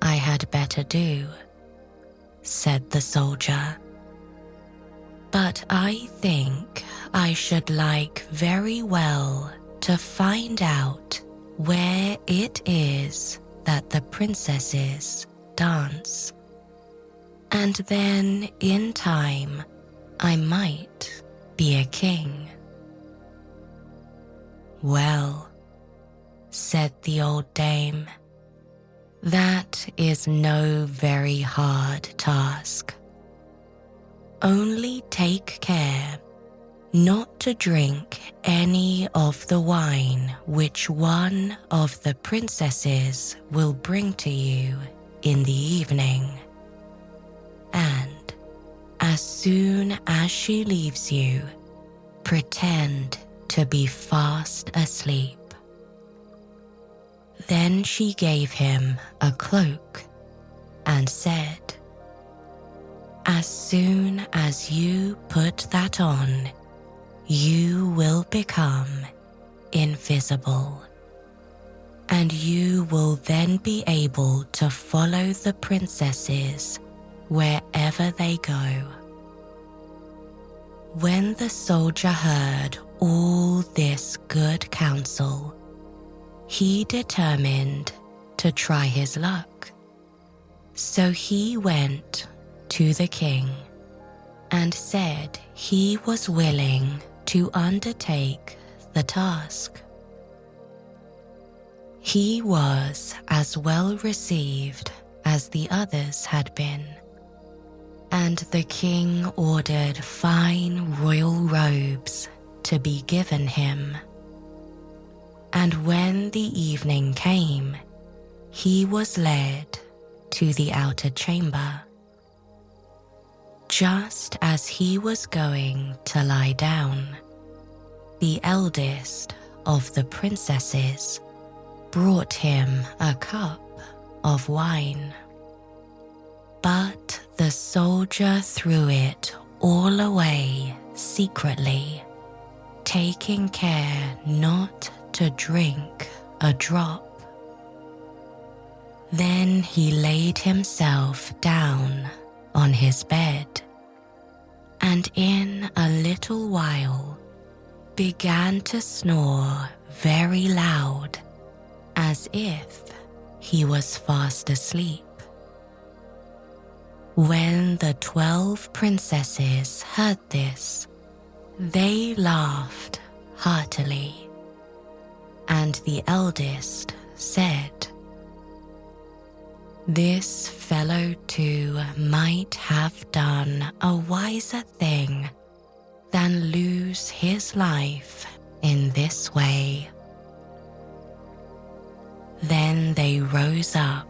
I had better do," said the soldier. "But I think I should like very well to find out where it is that the princesses dance, and then in time I might be a king." "Well," said the old dame, "that is no very hard task. Only take care not to drink any of the wine which one of the princesses will bring to you in the evening. And as soon as she leaves you, pretend to be fast asleep." Then she gave him a cloak and said, "As soon as you put that on, you will become invisible, and you will then be able to follow the princesses wherever they go." When the soldier heard all this good counsel, he determined to try his luck. So he went to the king and said he was willing to undertake the task. He was as well received as the others had been, and the king ordered fine royal robes to be given him. And when the evening came, he was led to the outer chamber. Just as he was going to lie down, the eldest of the princesses brought him a cup of wine. But the soldier threw it all away secretly, taking care not to drink a drop. Then he laid himself down on his bed, and in a little while began to snore very loud, as if he was fast asleep. When the 12 princesses heard this, they laughed heartily, and the eldest said, "This fellow too might have done a wiser thing than lose his life in this way." Then they rose up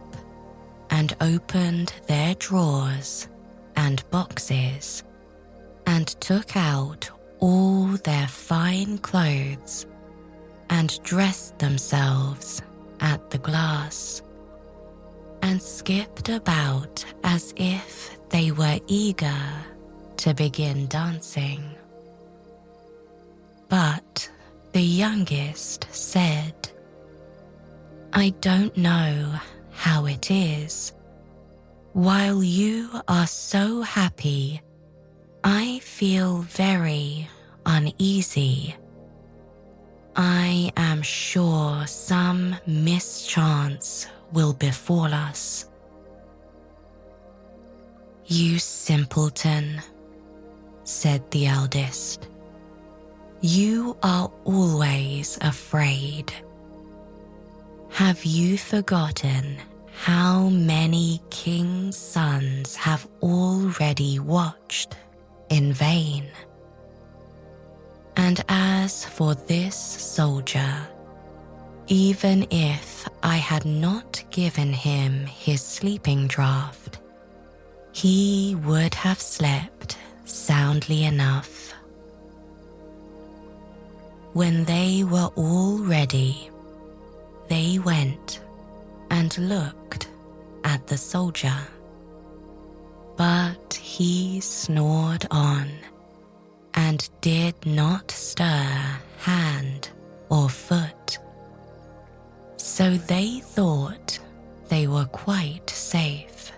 and opened their drawers and boxes and took out all their fine clothes and dressed themselves at the glass and skipped about as if they were eager to begin dancing. But the youngest said, "I don't know how it is. While you are so happy, I feel very uneasy. I am sure some mischance will befall us." "You simpleton," said the eldest. "You are always afraid. Have you forgotten how many kings' sons have already watched in vain? And as for this soldier, even if I had not given him his sleeping draught, he would have slept soundly enough." When they were all ready, they went and looked at the soldier, but he snored on and did not stir hand or foot. So they thought they were quite safe,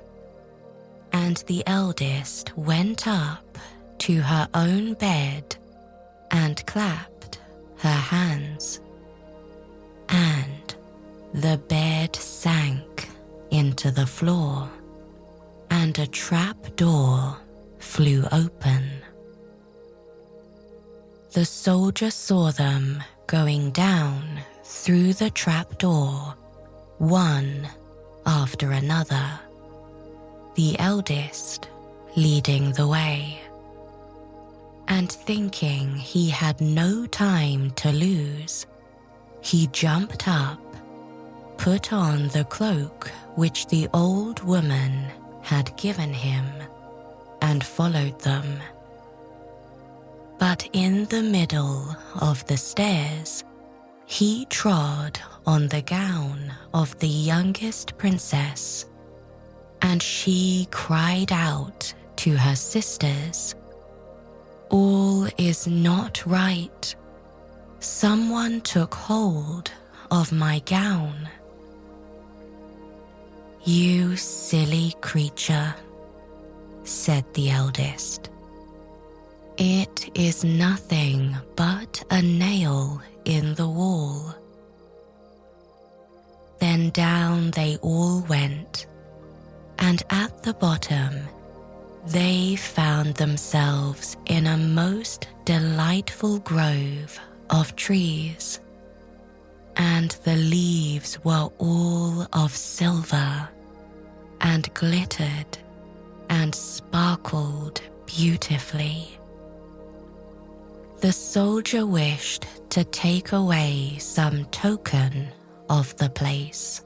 and the eldest went up to her own bed and clapped her hands, and the bed sank into the floor, and a trap door flew open. The soldier saw them going down through the trap door, one after another, the eldest leading the way. And thinking he had no time to lose, he jumped up, put on the cloak which the old woman had given him, and followed them. But in the middle of the stairs, he trod on the gown of the youngest princess, and she cried out to her sisters, "All is not right. Someone took hold of my gown "You silly creature," said the eldest. "It is nothing but a nail in the wall." Then down they all went, and at the bottom they found themselves in a most delightful grove of trees, and the leaves were all of silver and glittered and sparkled beautifully. The soldier wished to take away some token of the place,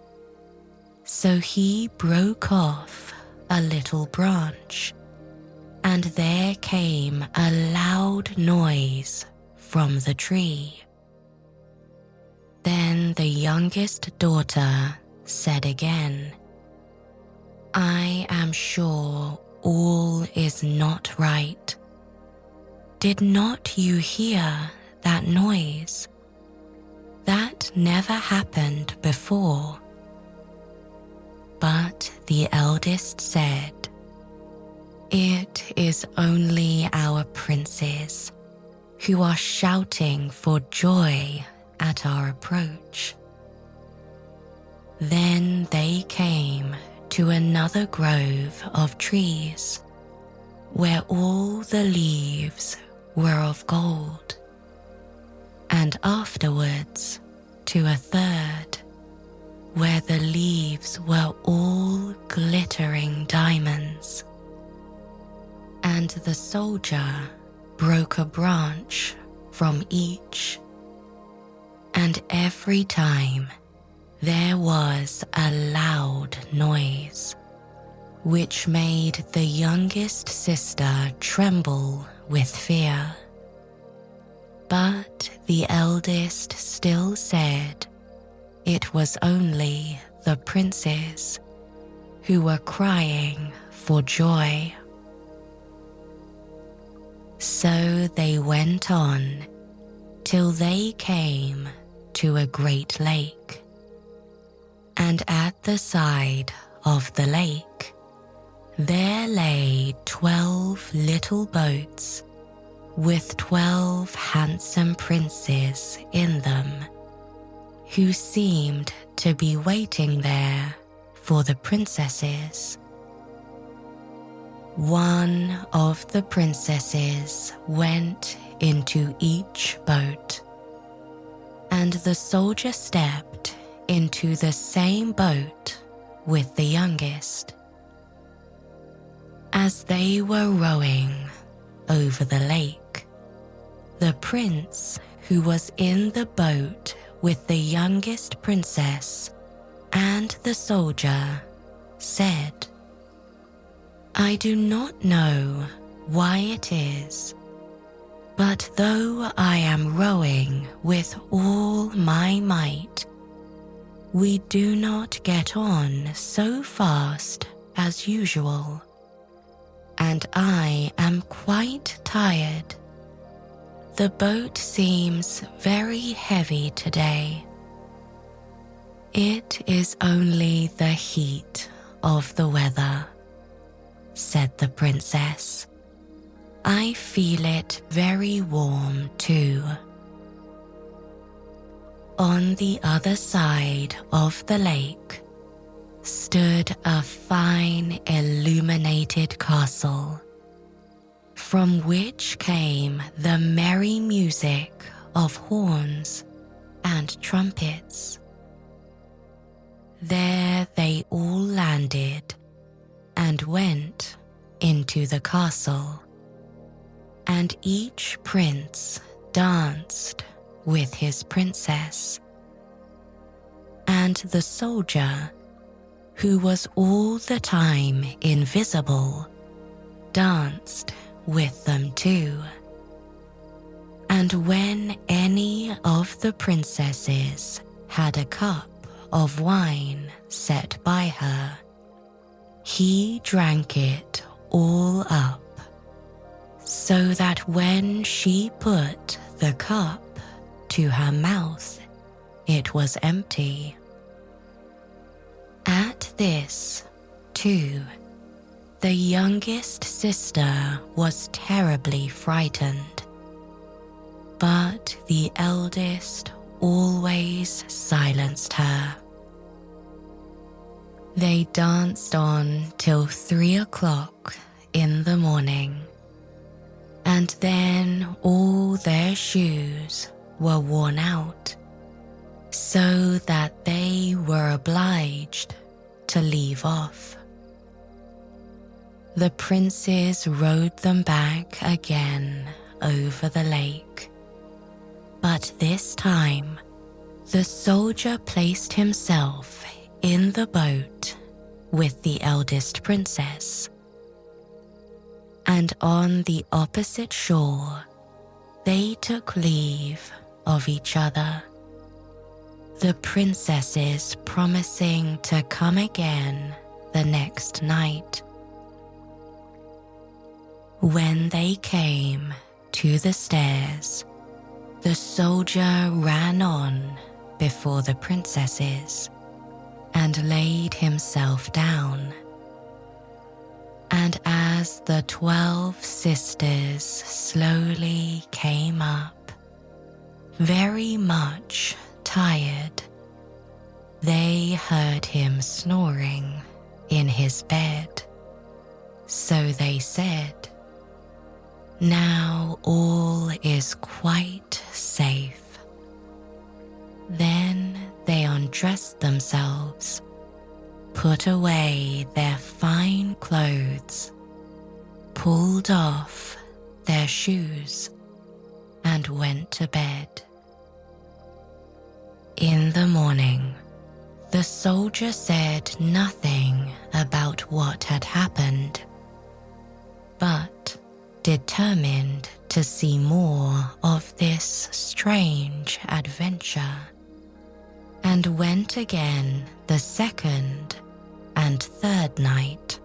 so he broke off a little branch, and there came a loud noise from the tree. Then the youngest daughter said again, "I am sure all is not right. Did not you hear that noise? That never happened before." But the eldest said, "It is only our princes who are shouting for joy at our approach." Then they came to another grove of trees, where all the leaves were of gold, and afterwards to a third, where the leaves were all glittering diamonds. And the soldier broke a branch from each, and every time there was a loud noise, which made the youngest sister tremble with fear. But the eldest still said it was only the princes who were crying for joy. So they went on till they came to a great lake. And at the side of the lake there lay 12 little boats with 12 handsome princes in them, who seemed to be waiting there for the princesses. One of the princesses went into each boat, and the soldier stepped into the same boat with the youngest. As they were rowing over the lake, the prince who was in the boat with the youngest princess and the soldier said, "I do not know why it is, but though I am rowing with all my might, we do not get on so fast as usual, and I am quite tired. The boat seems very heavy today." "It is only the heat of the weather," said the princess. "I feel it very warm too." On the other side of the lake stood a fine illuminated castle, from which came the merry music of horns and trumpets. There they all landed and went into the castle, and each prince danced with his princess. And the soldier, who was all the time invisible, danced with them too. And when any of the princesses had a cup of wine set by her, he drank it all up, so that when she put the cup to her mouth, it was empty. At At this, too, the youngest sister was terribly frightened, but the eldest always silenced her. They danced on till 3 o'clock in the morning, and then all their shoes were worn out, so that they were obliged to leave off. The princes rowed them back again over the lake, but this time the soldier placed himself in the boat with the eldest princess, and on the opposite shore they took leave of each other, the princesses promising to come again the next night. When they came to the stairs, the soldier ran on before the princesses and laid himself down. And as the 12 sisters slowly came up, very much tired, they heard him snoring in his bed. So they said, "Now all is quite safe." Then they undressed themselves, put away their fine clothes, pulled off their shoes, and went to bed. In the morning, the soldier said nothing about what had happened, but determined to see more of this strange adventure, and went again the second and third night,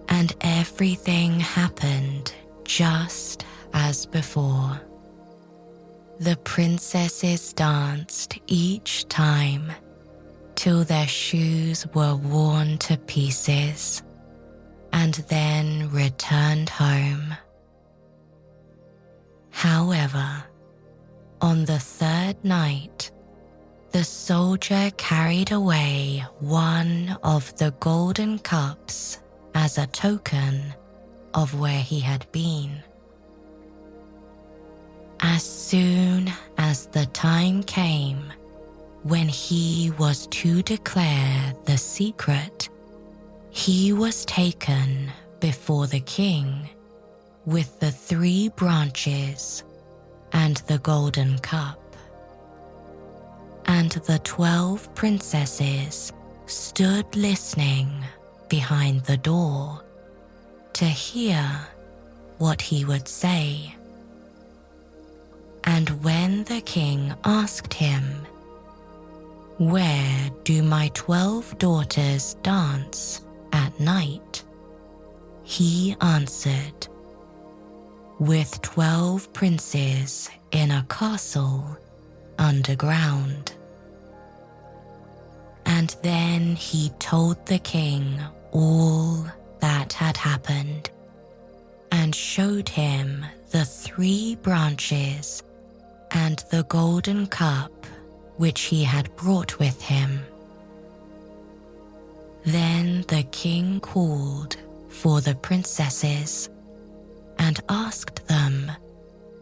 and everything happened just as before. The princesses danced each time till their shoes were worn to pieces, and then returned home. However, on the third night, the soldier carried away one of the golden cups as a token of where he had been. As soon as the time came when he was to declare the secret, he was taken before the king with the 3 branches and the golden cup. And the 12 princesses stood listening behind the door to hear what he would say. And when the king asked him, "Where do my 12 daughters dance at night?" he answered, "With 12 princes in a castle underground." And then he told the king all that had happened, and showed him the 3 branches and the golden cup which he had brought with him. Then the king called for the princesses and asked them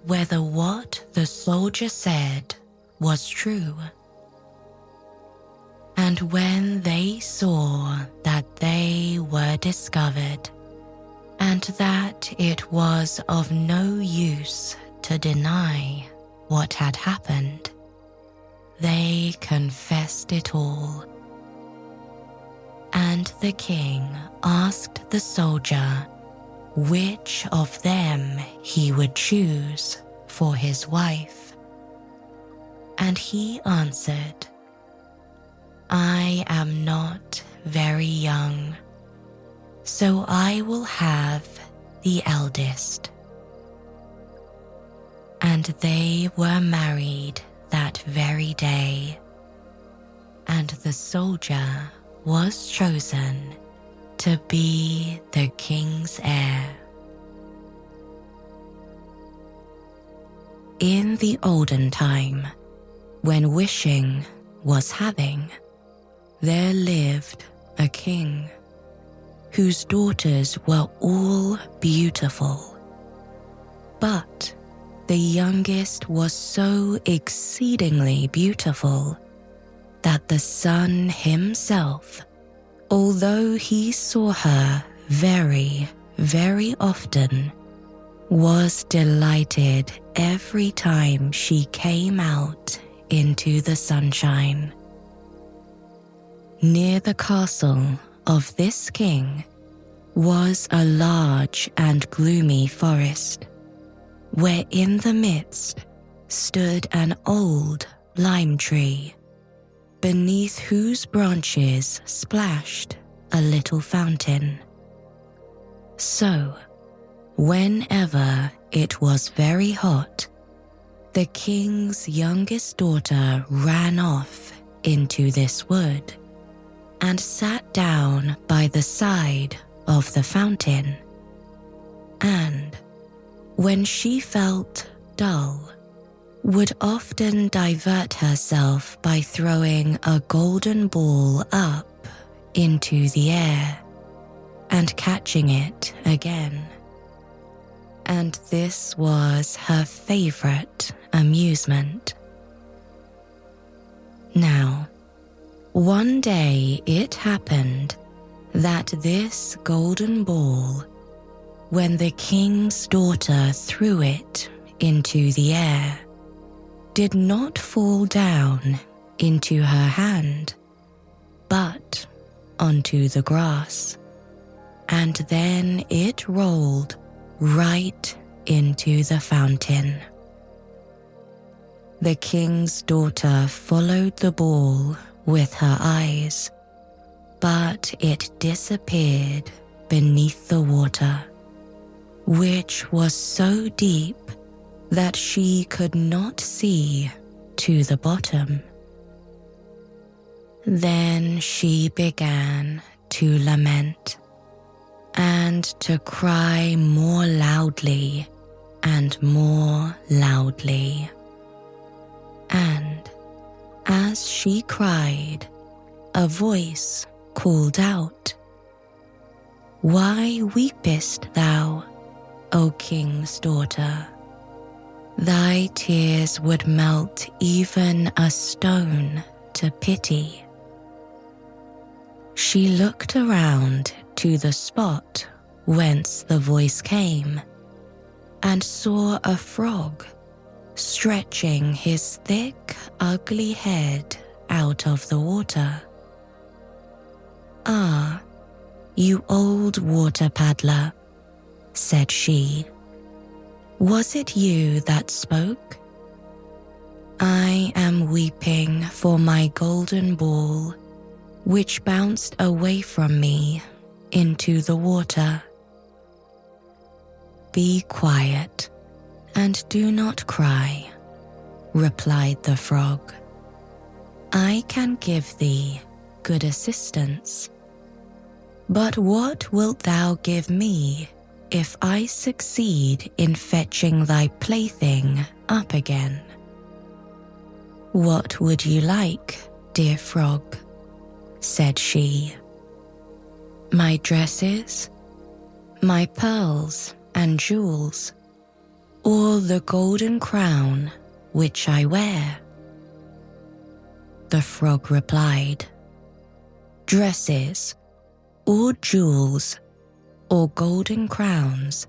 whether what the soldier said was true. And when they saw that they were discovered, and that it was of no use to deny what had happened, they confessed it all. And the king asked the soldier which of them he would choose for his wife. And he answered, "I am not very young, so I will have the eldest." And they were married that very day, and the soldier was chosen to be the king's heir. In the olden time, when wishing was having, there lived a king whose daughters were all beautiful. But the youngest was so exceedingly beautiful that the sun himself, although he saw her very, very often, was delighted every time she came out into the sunshine. Near the castle of this king was a large and gloomy forest, where in the midst stood an old lime tree, beneath whose branches splashed a little fountain. So, whenever it was very hot, the king's youngest daughter ran off into this wood and sat down by the side of the fountain. And when she felt dull, would often divert herself by throwing a golden ball up into the air and catching it again. And this was her favorite amusement. Now, one day it happened that this golden ball, when the king's daughter threw it into the air, did not fall down into her hand, but onto the grass, and then it rolled right into the fountain. The king's daughter followed the ball with her eyes, but it disappeared beneath the water, which was so deep that she could not see to the bottom. Then she began to lament and to cry more loudly and more loudly. And as she cried, a voice called out, "Why weepest thou, O king's daughter? Thy tears would melt even a stone to pity." She looked around to the spot whence the voice came and saw a frog stretching his thick, ugly head out of the water. "Ah, you old water paddler," said she, "was it you that spoke? I am weeping for my golden ball, which bounced away from me into the water." "Be quiet and do not cry," replied the frog. "I can give thee good assistance. But what wilt thou give me if I succeed in fetching thy plaything up again?" "What would you like, dear frog?" said she. "My dresses, my pearls and jewels, or the golden crown which I wear?" The frog replied, "Dresses, or jewels, or golden crowns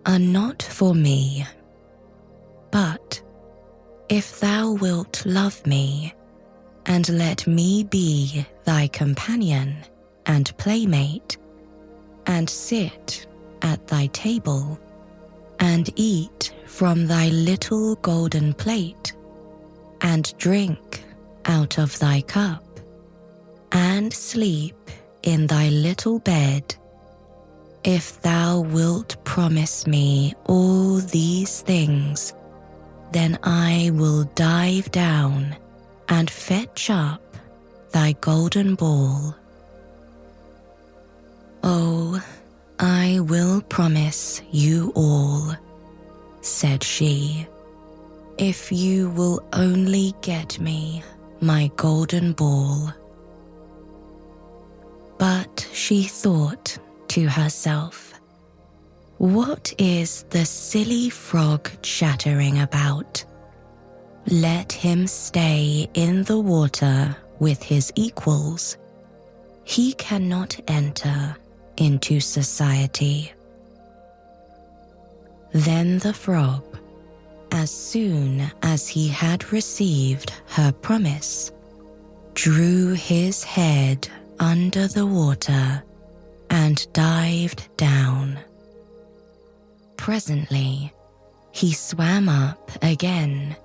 are not for me. But if thou wilt love me and let me be thy companion and playmate, and sit at thy table and eat from thy little golden plate, and drink out of thy cup, and sleep in thy little bed, if thou wilt promise me all these things, then I will dive down and fetch up thy golden ball "Oh, I will promise you all," said she, "if you will only get me my golden ball." But she thought to herself, "What is the silly frog chattering about? Let him stay in the water with his equals. He cannot enter into society." Then the frog, as soon as he had received her promise, drew his head under the water and dived down. Presently, he swam up again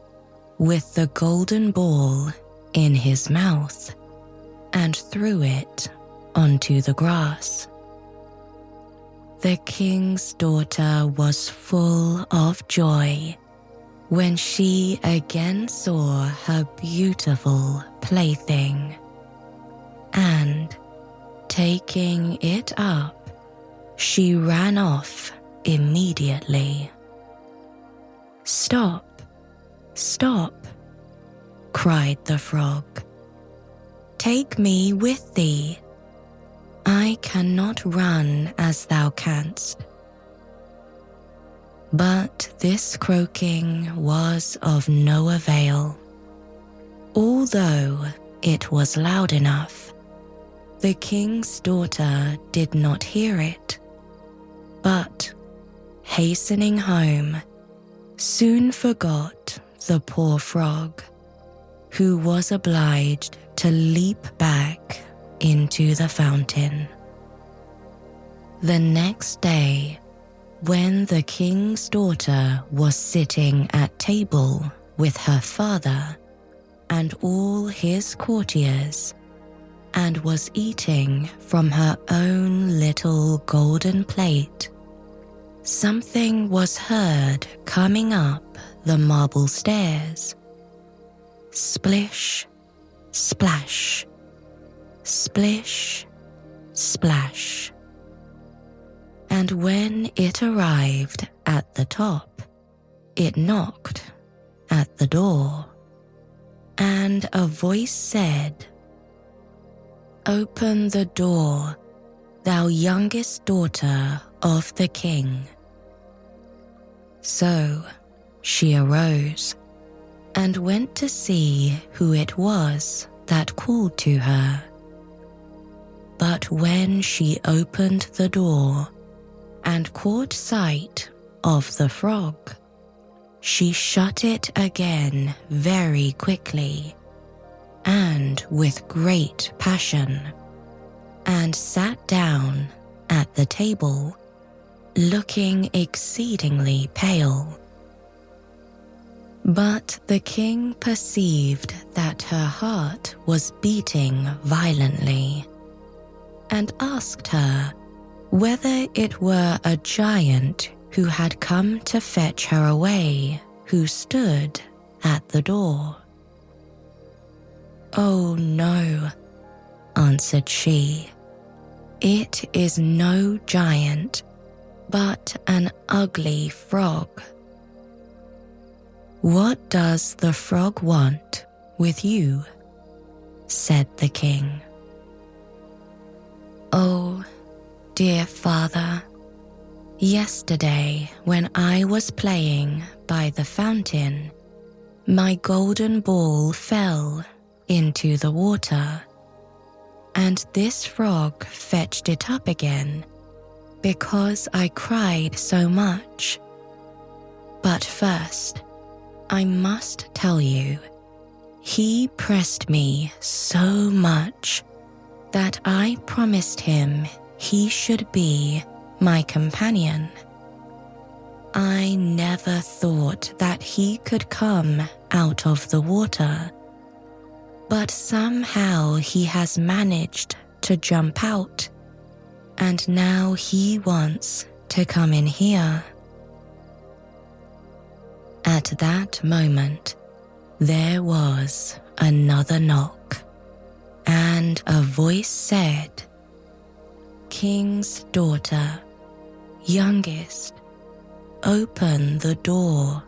with the golden ball in his mouth and threw it onto the grass. The king's daughter was full of joy when she again saw her beautiful plaything, and, taking it up, she ran off immediately. "Stop, stop," cried the frog. "Take me with thee. I cannot run as thou canst." But this croaking was of no avail. Although it was loud enough, the king's daughter did not hear it, but, hastening home, soon forgot the poor frog, who was obliged to leap back into the fountain. The next day, when the king's daughter was sitting at table with her father and all his courtiers, and was eating from her own little golden plate, something was heard coming up the marble stairs. Splish, splash, splish, splash. And when it arrived at the top, it knocked at the door, and a voice said, "Open the door, thou youngest daughter of the king." So she arose and went to see who it was that called to her. But when she opened the door and caught sight of the frog, she shut it again very quickly and with great passion, and sat down at the table, looking exceedingly pale. But the king perceived that her heart was beating violently, and asked her whether it were a giant who had come to fetch her away, who stood at the door. "Oh no," answered she, "it is no giant, but an ugly frog." "What does the frog want with you?" said the king. "Oh, dear father, yesterday when I was playing by the fountain, my golden ball fell into the water, and this frog fetched it up again because I cried so much. But first, I must tell you, he pressed me so much that I promised him he should be my companion. I never thought that he could come out of the water, but somehow he has managed to jump out, and now he wants to come in here." At that moment, there was another knock, and a voice said, king's daughter, youngest, open the door.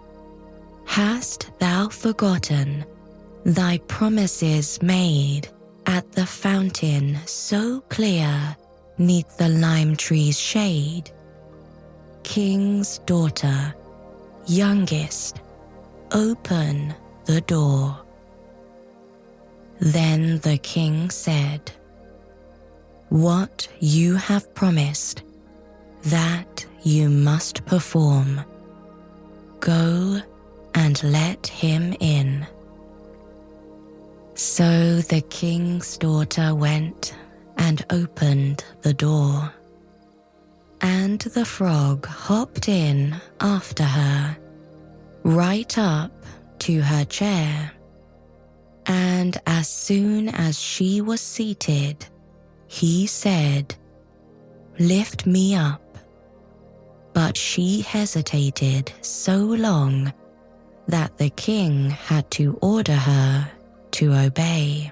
Hast thou forgotten thy promises made at the fountain so clear 'neath the lime tree's shade? King's daughter, youngest, open the door. Then the king said, What you have promised, that you must perform. Go and let him in. So the king's daughter went and opened the door, and the frog hopped in after her, right up to her chair. And as soon as she was seated, he said, Lift me up. But she hesitated so long that the king had to order her to obey.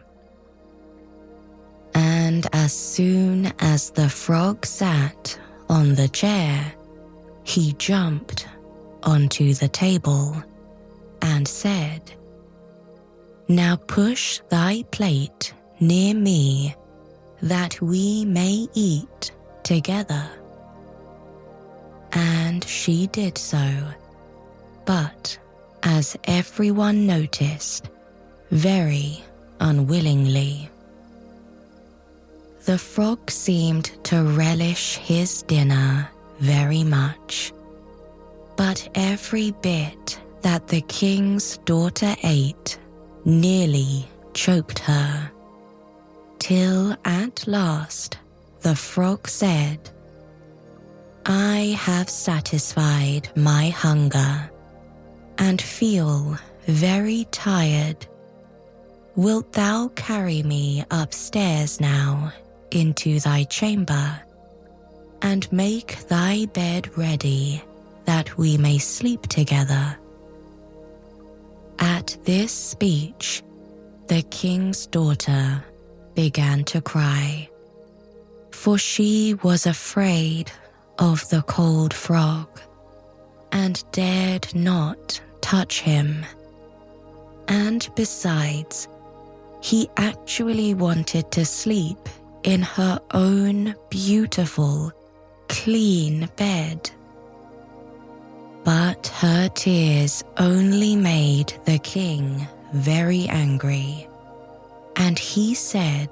And as soon as the frog sat on the chair, he jumped onto the table and said, Now push thy plate near me, that we may eat together. And she did so, but as everyone noticed, very unwillingly. The frog seemed to relish his dinner very much, but every bit that the king's daughter ate nearly choked her, till at last the frog said, I have satisfied my hunger and feel very tired. Wilt thou carry me upstairs now into thy chamber and make thy bed ready that we may sleep together? At this speech, the king's daughter began to cry, for she was afraid of the cold frog and dared not touch him. And besides, he actually wanted to sleep in her own beautiful, clean bed. But her tears only made the king very angry, and he said,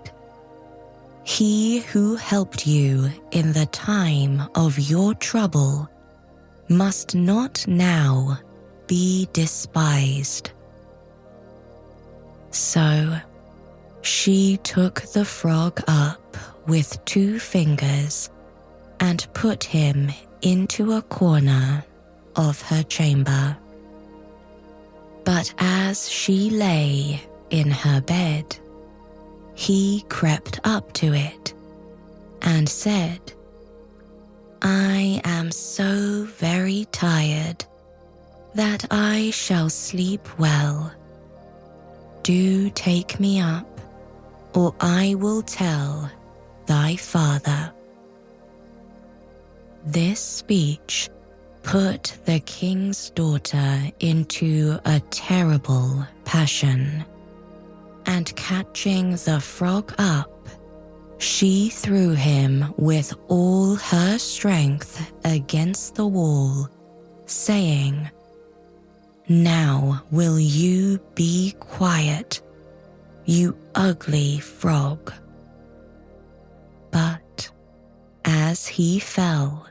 He who helped you in the time of your trouble must not now be despised. So she took the frog up with 2 fingers and put him into a corner of her chamber. But as she lay in her bed, he crept up to it and said, I am so very tired that I shall sleep well. Do take me up, or I will tell thy father. This speech put the king's daughter into a terrible passion, and catching the frog up, she threw him with all her strength against the wall, saying, Now will you be quiet, you ugly frog. But as he fell,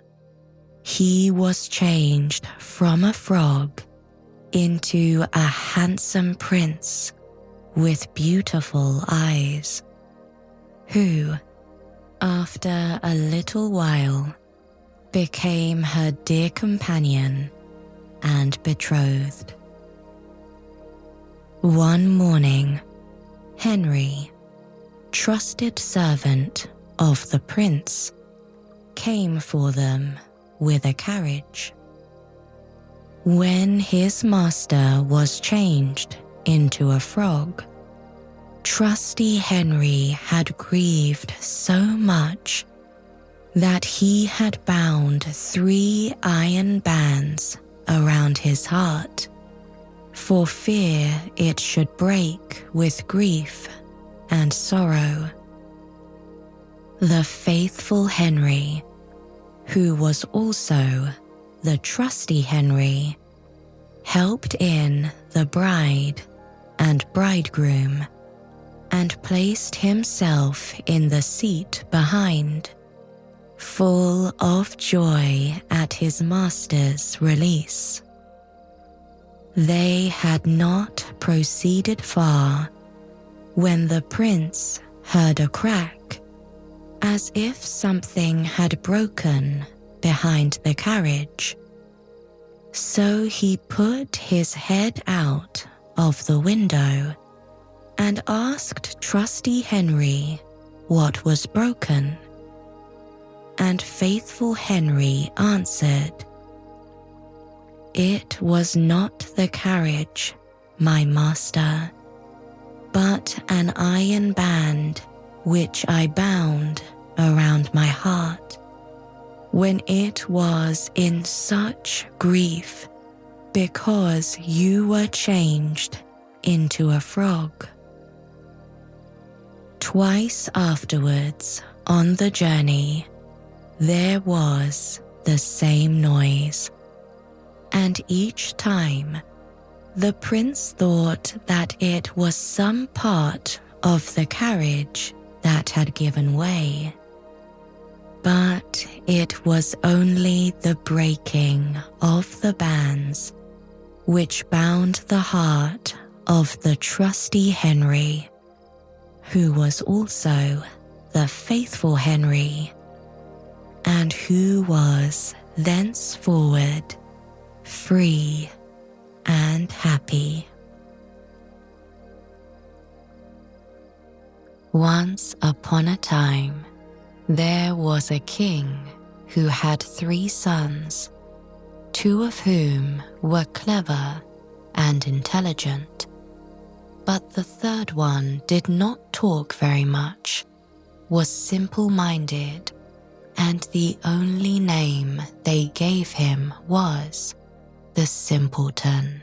he was changed from a frog into a handsome prince with beautiful eyes, who, after a little while, became her dear companion and betrothed. One morning, Henry, trusted servant of the prince, came for them with a carriage. When his master was changed into a frog, trusty Henry had grieved so much that he had bound 3 iron bands around his heart, for fear it should break with grief and sorrow. The faithful Henry, who was also the trusty Henry, helped in the bride and bridegroom and placed himself in the seat behind, full of joy at his master's release. They had not proceeded far when the prince heard a crack, as if something had broken behind the carriage. So he put his head out of the window and asked trusty Henry what was broken. And faithful Henry answered, "It was not the carriage, my master, but an iron band which I bound around my heart when it was in such grief because you were changed into a frog." Twice afterwards on the journey, there was the same noise, and each time the prince thought that it was some part of the carriage that had given way. But it was only the breaking of the bands which bound the heart of the trusty Henry, who was also the faithful Henry, and who was thenceforward free and happy. Once upon a time, there was a king who had 3 sons, 2 of whom were clever and intelligent, but the third one did not talk very much, was simple-minded, and the only name they gave him was the Simpleton.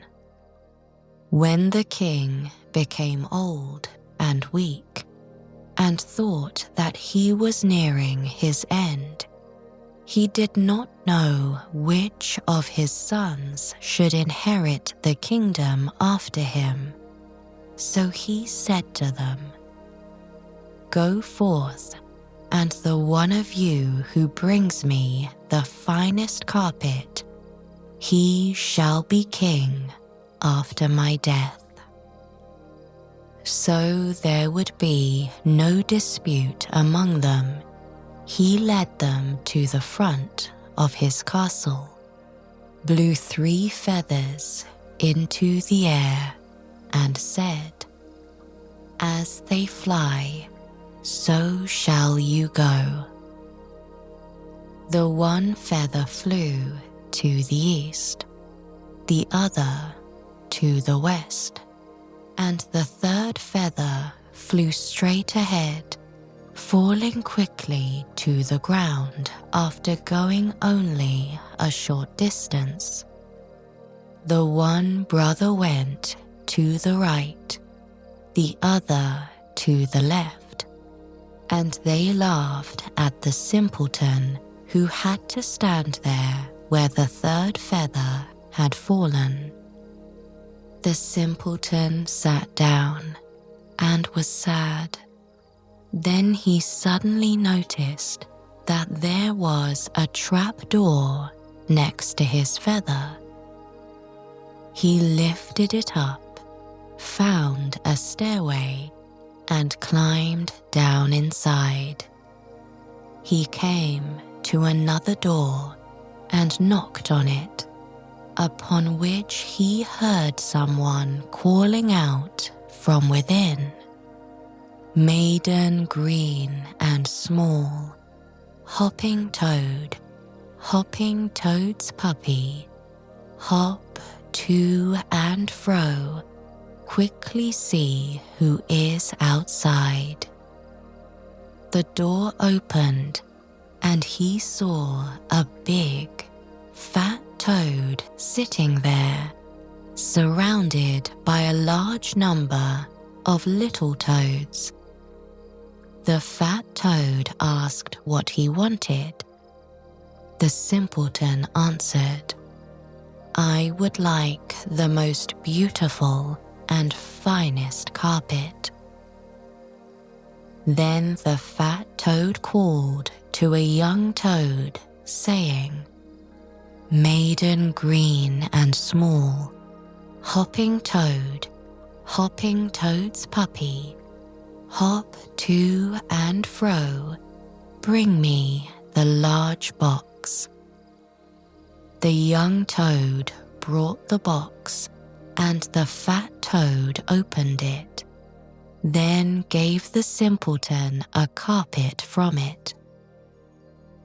When the king became old and weak, and thought that he was nearing his end, he did not know which of his sons should inherit the kingdom after him. So he said to them, "Go forth, and the one of you who brings me the finest carpet, he shall be king after my death." So there would be no dispute among them. He led them to the front of his castle, blew 3 feathers into the air, and said, "As they fly, so shall you go." The one feather flew to the east, the other to the west, and the third feather flew straight ahead, falling quickly to the ground after going only a short distance. The one brother went to the right, the other to the left, and they laughed at the simpleton who had to stand there where the third feather had fallen. The simpleton sat down and was sad. Then he suddenly noticed that there was a trap door next to his feather. He lifted it up, found a stairway, and climbed down inside. He came to another door and knocked on it, upon which he heard someone calling out from within, "Maiden green and small, hopping toad's puppy, hop to and fro, quickly see who is outside." The door opened, and he saw a big, fat toad sitting there, surrounded by a large number of little toads. The fat toad asked what he wanted. The simpleton answered, "I would like the most beautiful and finest carpet." Then the fat toad called to a young toad, saying, "Maiden green and small, hopping toad's puppy, hop to and fro, bring me the large box." The young toad brought the box, and the fat toad opened it, then gave the simpleton a carpet from it.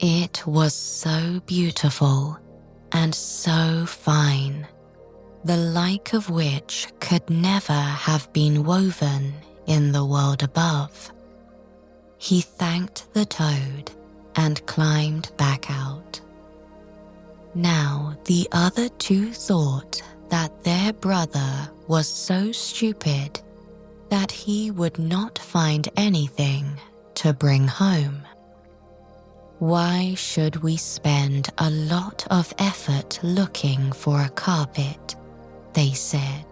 It was so beautiful and so fine, the like of which could never have been woven in the world above. He thanked the toad and climbed back out. Now the other two thought that their brother was so stupid that he would not find anything to bring home. "Why should we spend a lot of effort looking for a carpet?" they said.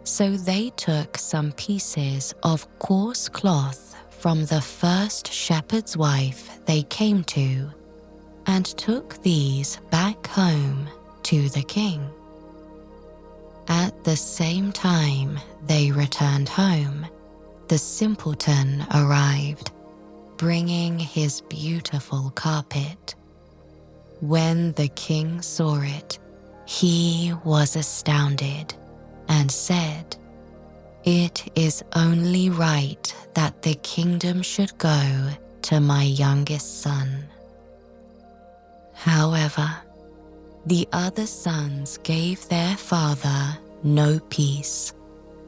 So they took some pieces of coarse cloth from the first shepherd's wife they came to, and took these back home to the king. At the same time they returned home, the simpleton arrived, bringing his beautiful carpet. When the king saw it, he was astounded and said, "It is only right that the kingdom should go to my youngest son." However, the other sons gave their father no peace,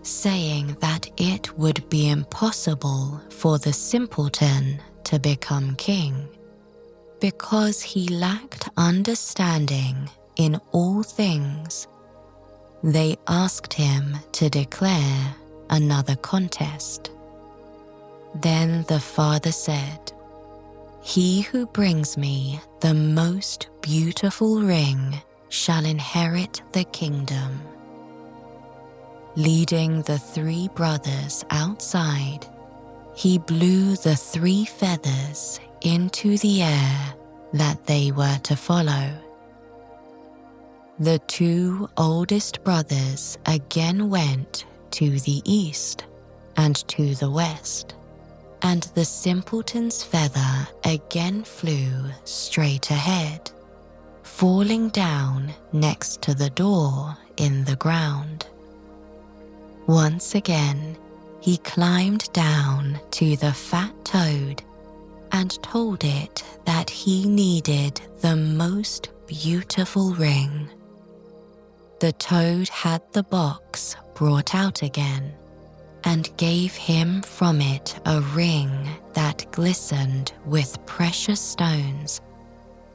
saying that it would be impossible for the simpleton to become king, because he lacked understanding in all things. They asked him to declare another contest. Then the father said, "He who brings me the most beautiful ring shall inherit the kingdom." Leading the three brothers outside, he blew the 3 feathers into the air that they were to follow. The 2 oldest brothers again went to the east and to the west, and the simpleton's feather again flew straight ahead, falling down next to the door in the ground. Once again, he climbed down to the fat toad and told it that he needed the most beautiful ring. The toad had the box brought out again and gave him from it a ring that glistened with precious stones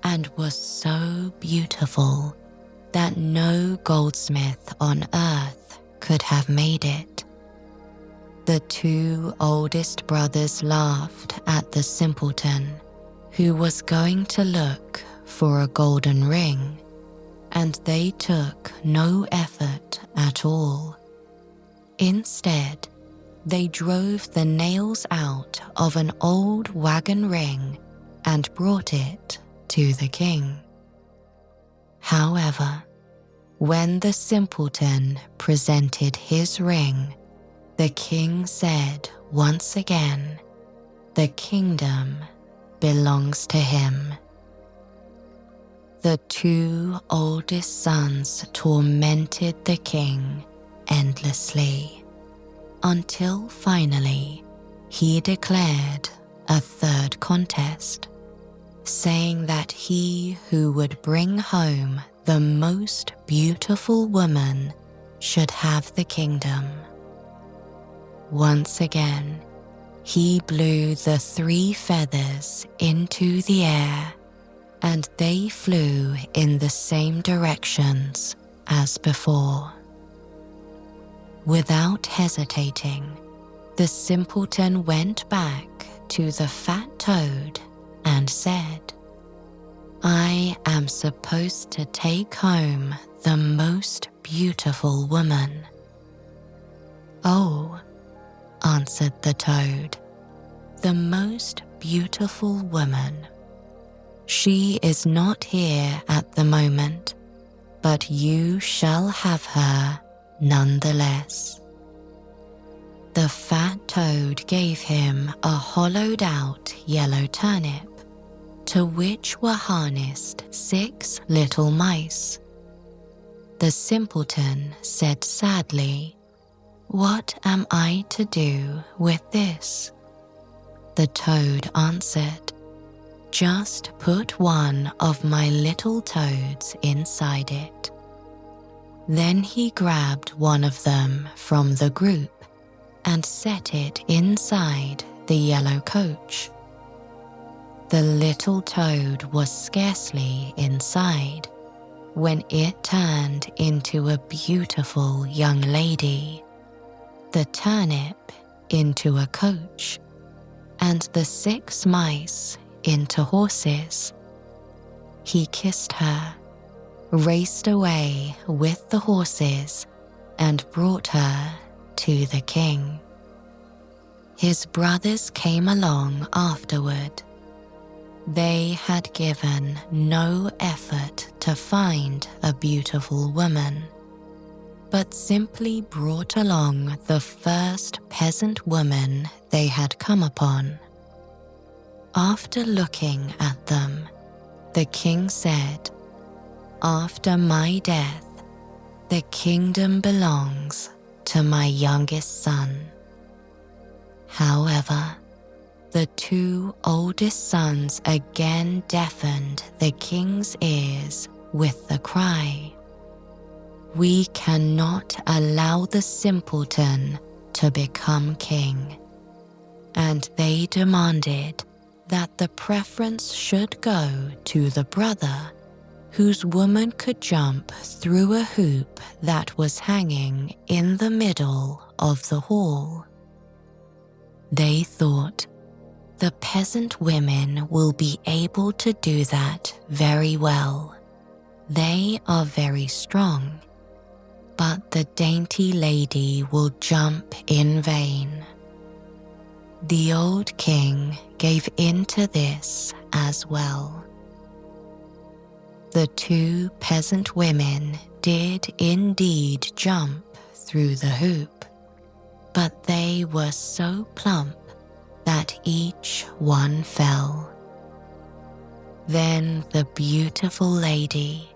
and was so beautiful that no goldsmith on earth could have made it. The 2 oldest brothers laughed at the simpleton, who was going to look for a golden ring, and they took no effort at all. Instead, they drove the nails out of an old wagon ring and brought it to the king. However, when the simpleton presented his ring, the king said once again, "The kingdom belongs to him." The 2 oldest sons tormented the king endlessly, until finally he declared a 3rd contest, saying that he who would bring home the most beautiful woman should have the kingdom. Once again, he blew the 3 feathers into the air, and they flew in the same directions as before. Without hesitating, the simpleton went back to the fat toad and said, "I am supposed to take home the most beautiful woman." "Oh," answered the toad, "the most beautiful woman. She is not here at the moment, but you shall have her nonetheless." The fat toad gave him a hollowed-out yellow turnip, to which were harnessed 6 little mice. The simpleton said sadly, "What am I to do with this?" The toad answered, "Just put one of my little toads inside it." Then he grabbed one of them from the group and set it inside the yellow coach. The little toad was scarcely inside when it turned into a beautiful young lady, the turnip into a coach, and the 6 mice into horses. He kissed her, raced away with the horses, and brought her to the king. His brothers came along afterward. They had given no effort to find a beautiful woman, but simply brought along the first peasant woman they had come upon. After looking at them, the king said, "After my death, the kingdom belongs to my youngest son." However, the 2 oldest sons again deafened the king's ears with the cry, "We cannot allow the simpleton to become king," and they demanded that the preference should go to the brother whose woman could jump through a hoop that was hanging in the middle of the hall. They thought, "The peasant women will be able to do that very well. They are very strong, but the dainty lady will jump in vain." The old king gave in to this as well. The 2 peasant women did indeed jump through the hoop, but they were so plump that each one fell. Then the beautiful lady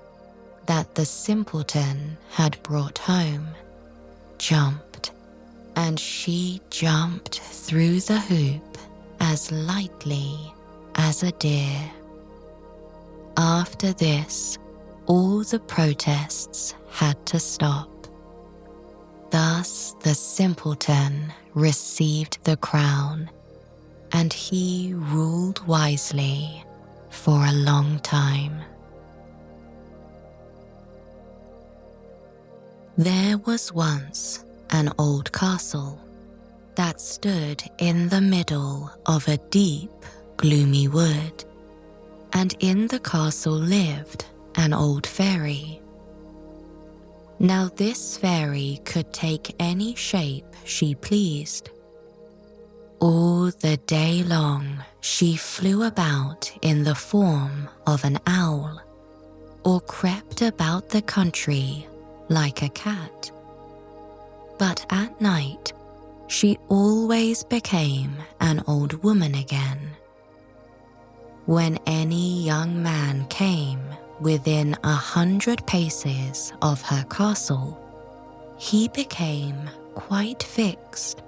that the simpleton had brought home jumped, and she jumped through the hoop as lightly as a deer. After this, all the protests had to stop. Thus the simpleton received the crown, and he ruled wisely for a long time. There was once an old castle that stood in the middle of a deep, gloomy wood, and in the castle lived an old fairy. Now this fairy could take any shape she pleased. All the day long she flew about in the form of an owl, or crept about the country like a cat. But at night she always became an old woman again. When any young man came within 100 paces of her castle, he became quite fixed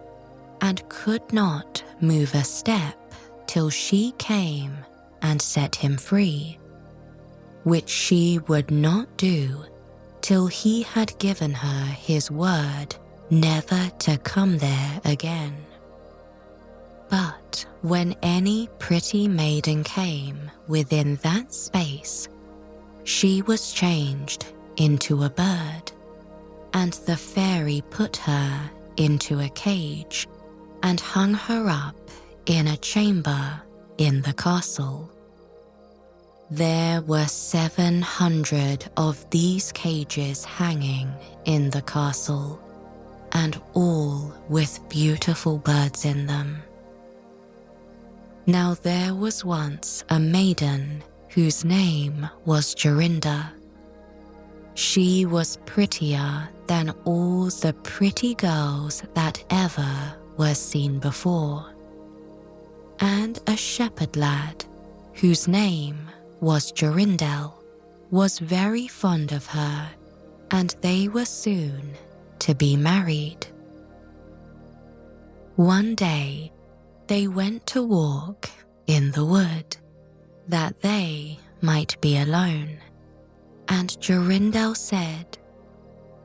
and could not move a step till she came and set him free, which she would not do till he had given her his word never to come there again. But when any pretty maiden came within that space, she was changed into a bird, and the fairy put her into a cage and hung her up in a chamber in the castle. There were 700 of these cages hanging in the castle, and all with beautiful birds in them. Now there was once a maiden whose name was Jorinda. She was prettier than all the pretty girls that ever were seen before. And a shepherd lad, whose name was Jorindel, was very fond of her, and they were soon to be married. One day, they went to walk in the wood, that they might be alone, and Jorindel said,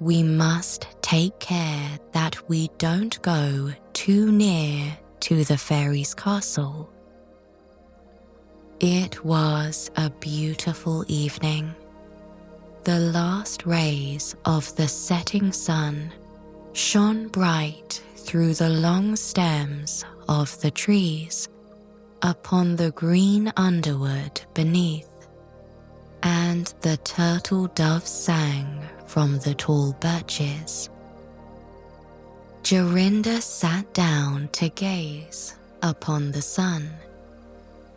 "We must take care that we don't go too near to the fairy's castle." It was a beautiful evening. The last rays of the setting sun shone bright through the long stems of the trees upon the green underwood beneath, and the turtle doves sang from the tall birches. Jorinda sat down to gaze upon the sun.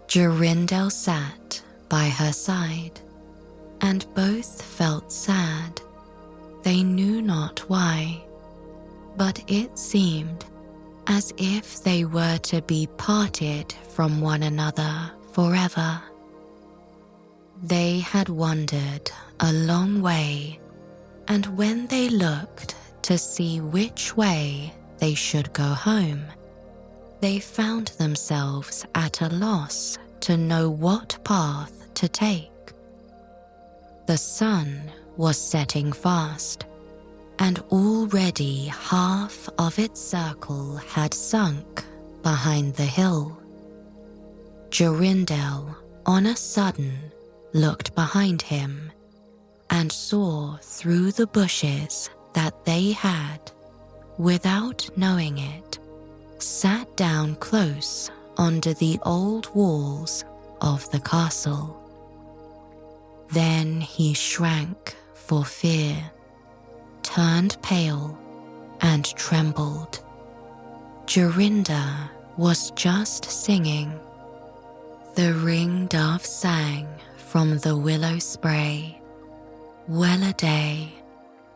Jorindel sat by her side, and both felt sad. They knew not why, but it seemed as if they were to be parted from one another forever. They had wandered a long way, and when they looked to see which way they should go home, they found themselves at a loss to know what path to take. The sun was setting fast, and already half of its circle had sunk behind the hill. Jorindel, on a sudden, looked behind him and saw through the bushes that they had, without knowing it, sat down close under the old walls of the castle. Then he shrank for fear, turned pale, and trembled. Jorinda was just singing. The ring-dove sang from the willow spray, "Well-a-day,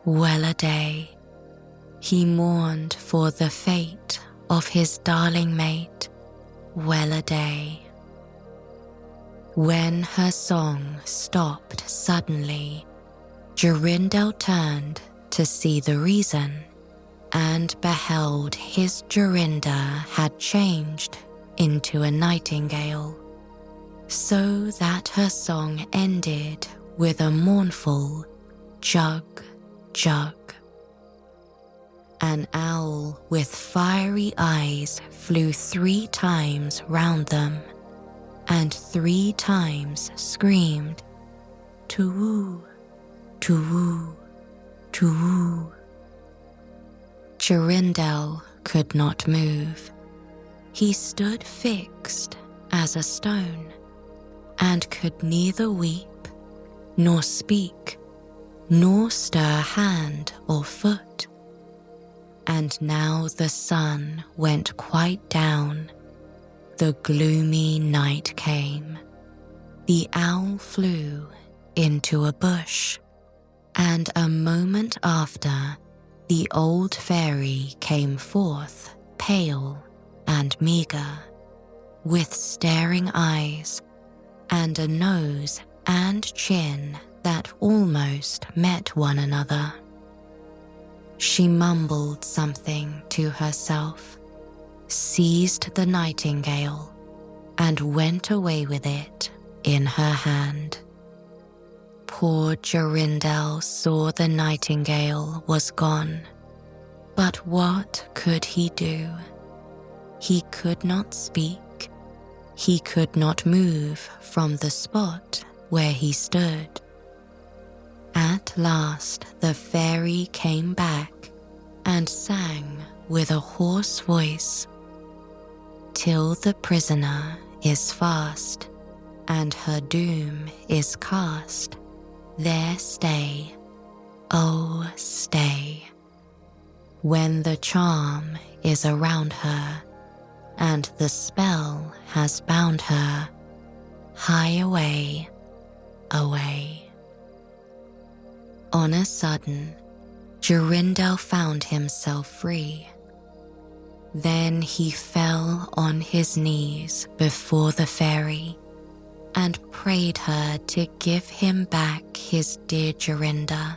well-a-day." He mourned for the fate of his darling mate, well-a-day. When her song stopped suddenly, Jorindel turned to see the reason, and beheld his Jorinda had changed into a nightingale, so that her song ended with a mournful jug, jug. An owl with fiery eyes flew 3 times round them, and 3 times screamed, "To-woo, to-woo, to-woo." Jorindel could not move. He stood fixed as a stone, and could neither weep, nor speak, nor stir hand or foot. And now the sun went quite down. The gloomy night came. The owl flew into a bush, and a moment after, the old fairy came forth, pale and meagre, with staring eyes, and a nose and chin that almost met one another. She mumbled something to herself, seized the nightingale, and went away with it in her hand. Poor Jorindel saw the nightingale was gone, but what could he do? He could not speak. He could not move from the spot where he stood. At last the fairy came back and sang with a hoarse voice, "Till the prisoner is fast, and her doom is cast, there stay, oh stay. When the charm is around her, and the spell has bound her, hie away, away." On a sudden, Jorindel found himself free. Then he fell on his knees before the fairy and prayed her to give him back his dear Jorinda.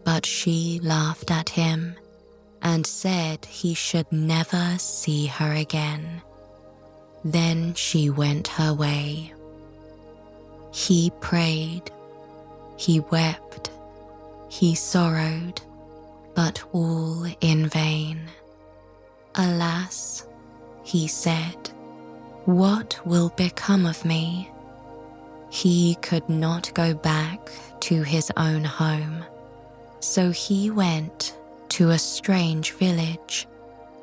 But she laughed at him and said he should never see her again. Then she went her way. He prayed, he wept, he sorrowed, but all in vain. "Alas," he said, "what will become of me?" He could not go back to his own home, so he went to a strange village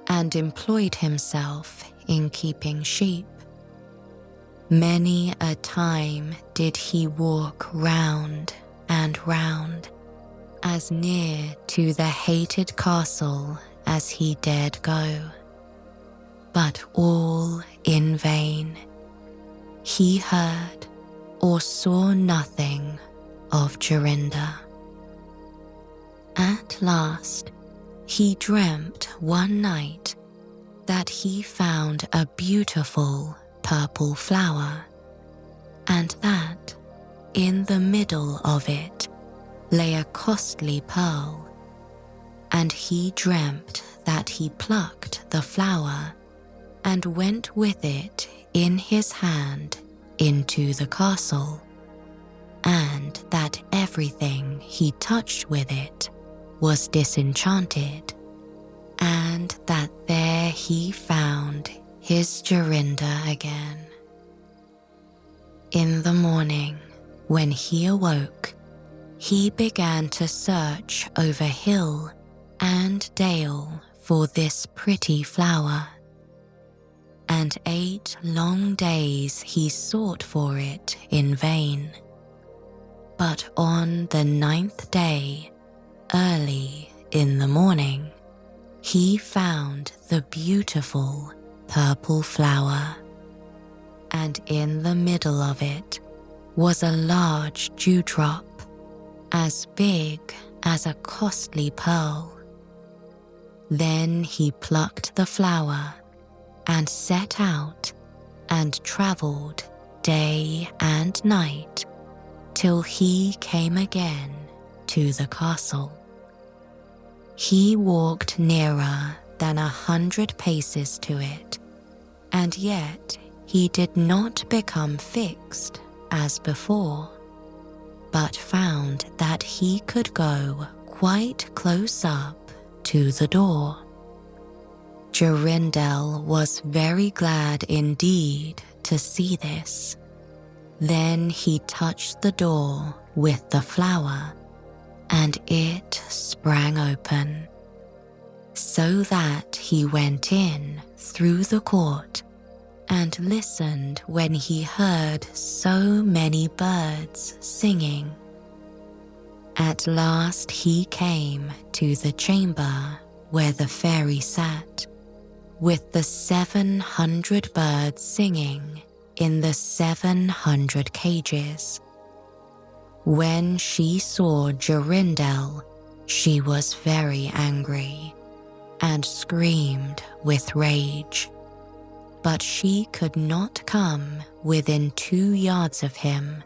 and employed himself in keeping sheep. Many a time did he walk round and round, as near to the hated castle as he dared go. But all in vain. He heard or saw nothing of Jorinda. At last, he dreamt one night that he found a beautiful purple flower, and that in the middle of it lay a costly pearl, and he dreamt that he plucked the flower and went with it in his hand into the castle, and that everything he touched with it was disenchanted, and that there he found his Jorinda again. In the morning, when he awoke, he began to search over hill and dale for this pretty flower, and 8 long days he sought for it in vain. But on the 9th day, early in the morning, he found the beautiful purple flower, and in the middle of it was a large dewdrop, as big as a costly pearl. Then he plucked the flower and set out and travelled day and night till he came again to the castle. He walked nearer than 100 paces to it, and yet he did not become fixed as before, but found that he could go quite close up to the door. Jorindel was very glad indeed to see this. Then he touched the door with the flower, and it sprang open, so that he went in through the court and listened when he heard so many birds singing. At last he came to the chamber where the fairy sat, with the 700 birds singing in the 700 cages. When she saw Jorindel, she was very angry and screamed with rage. But she could not come within 2 yards of him,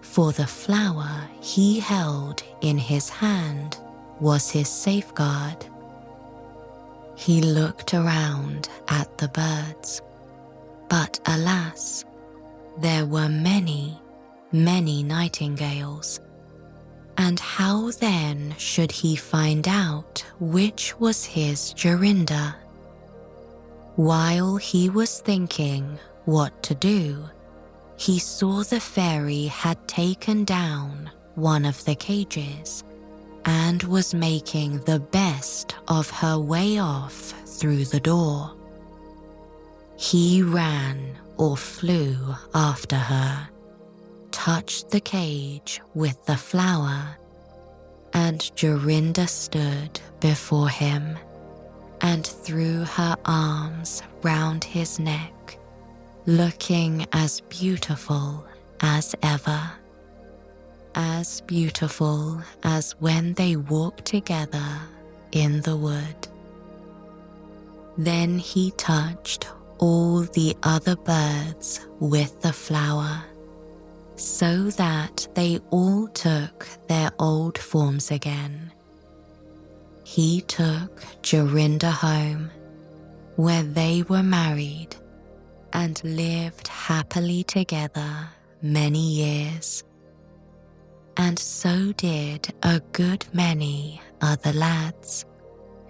for the flower he held in his hand was his safeguard. He looked around at the birds, but alas, there were many, many nightingales, and how then should he find out which was his Jorinda? While he was thinking what to do, he saw the fairy had taken down one of the cages and was making the best of her way off through the door. He ran or flew after her, touched the cage with the flower, and Jorinda stood before him and threw her arms round his neck, looking as beautiful as ever. As beautiful as when they walked together in the wood. Then he touched all the other birds with the flower, so that they all took their old forms again. He took Jorinda home, where they were married and lived happily together many years. And so did a good many other lads,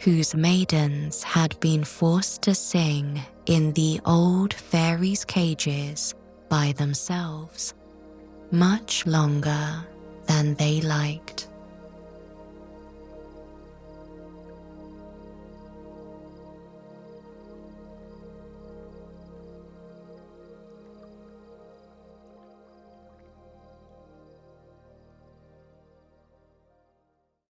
whose maidens had been forced to sing in the old fairies' cages by themselves, much longer than they liked.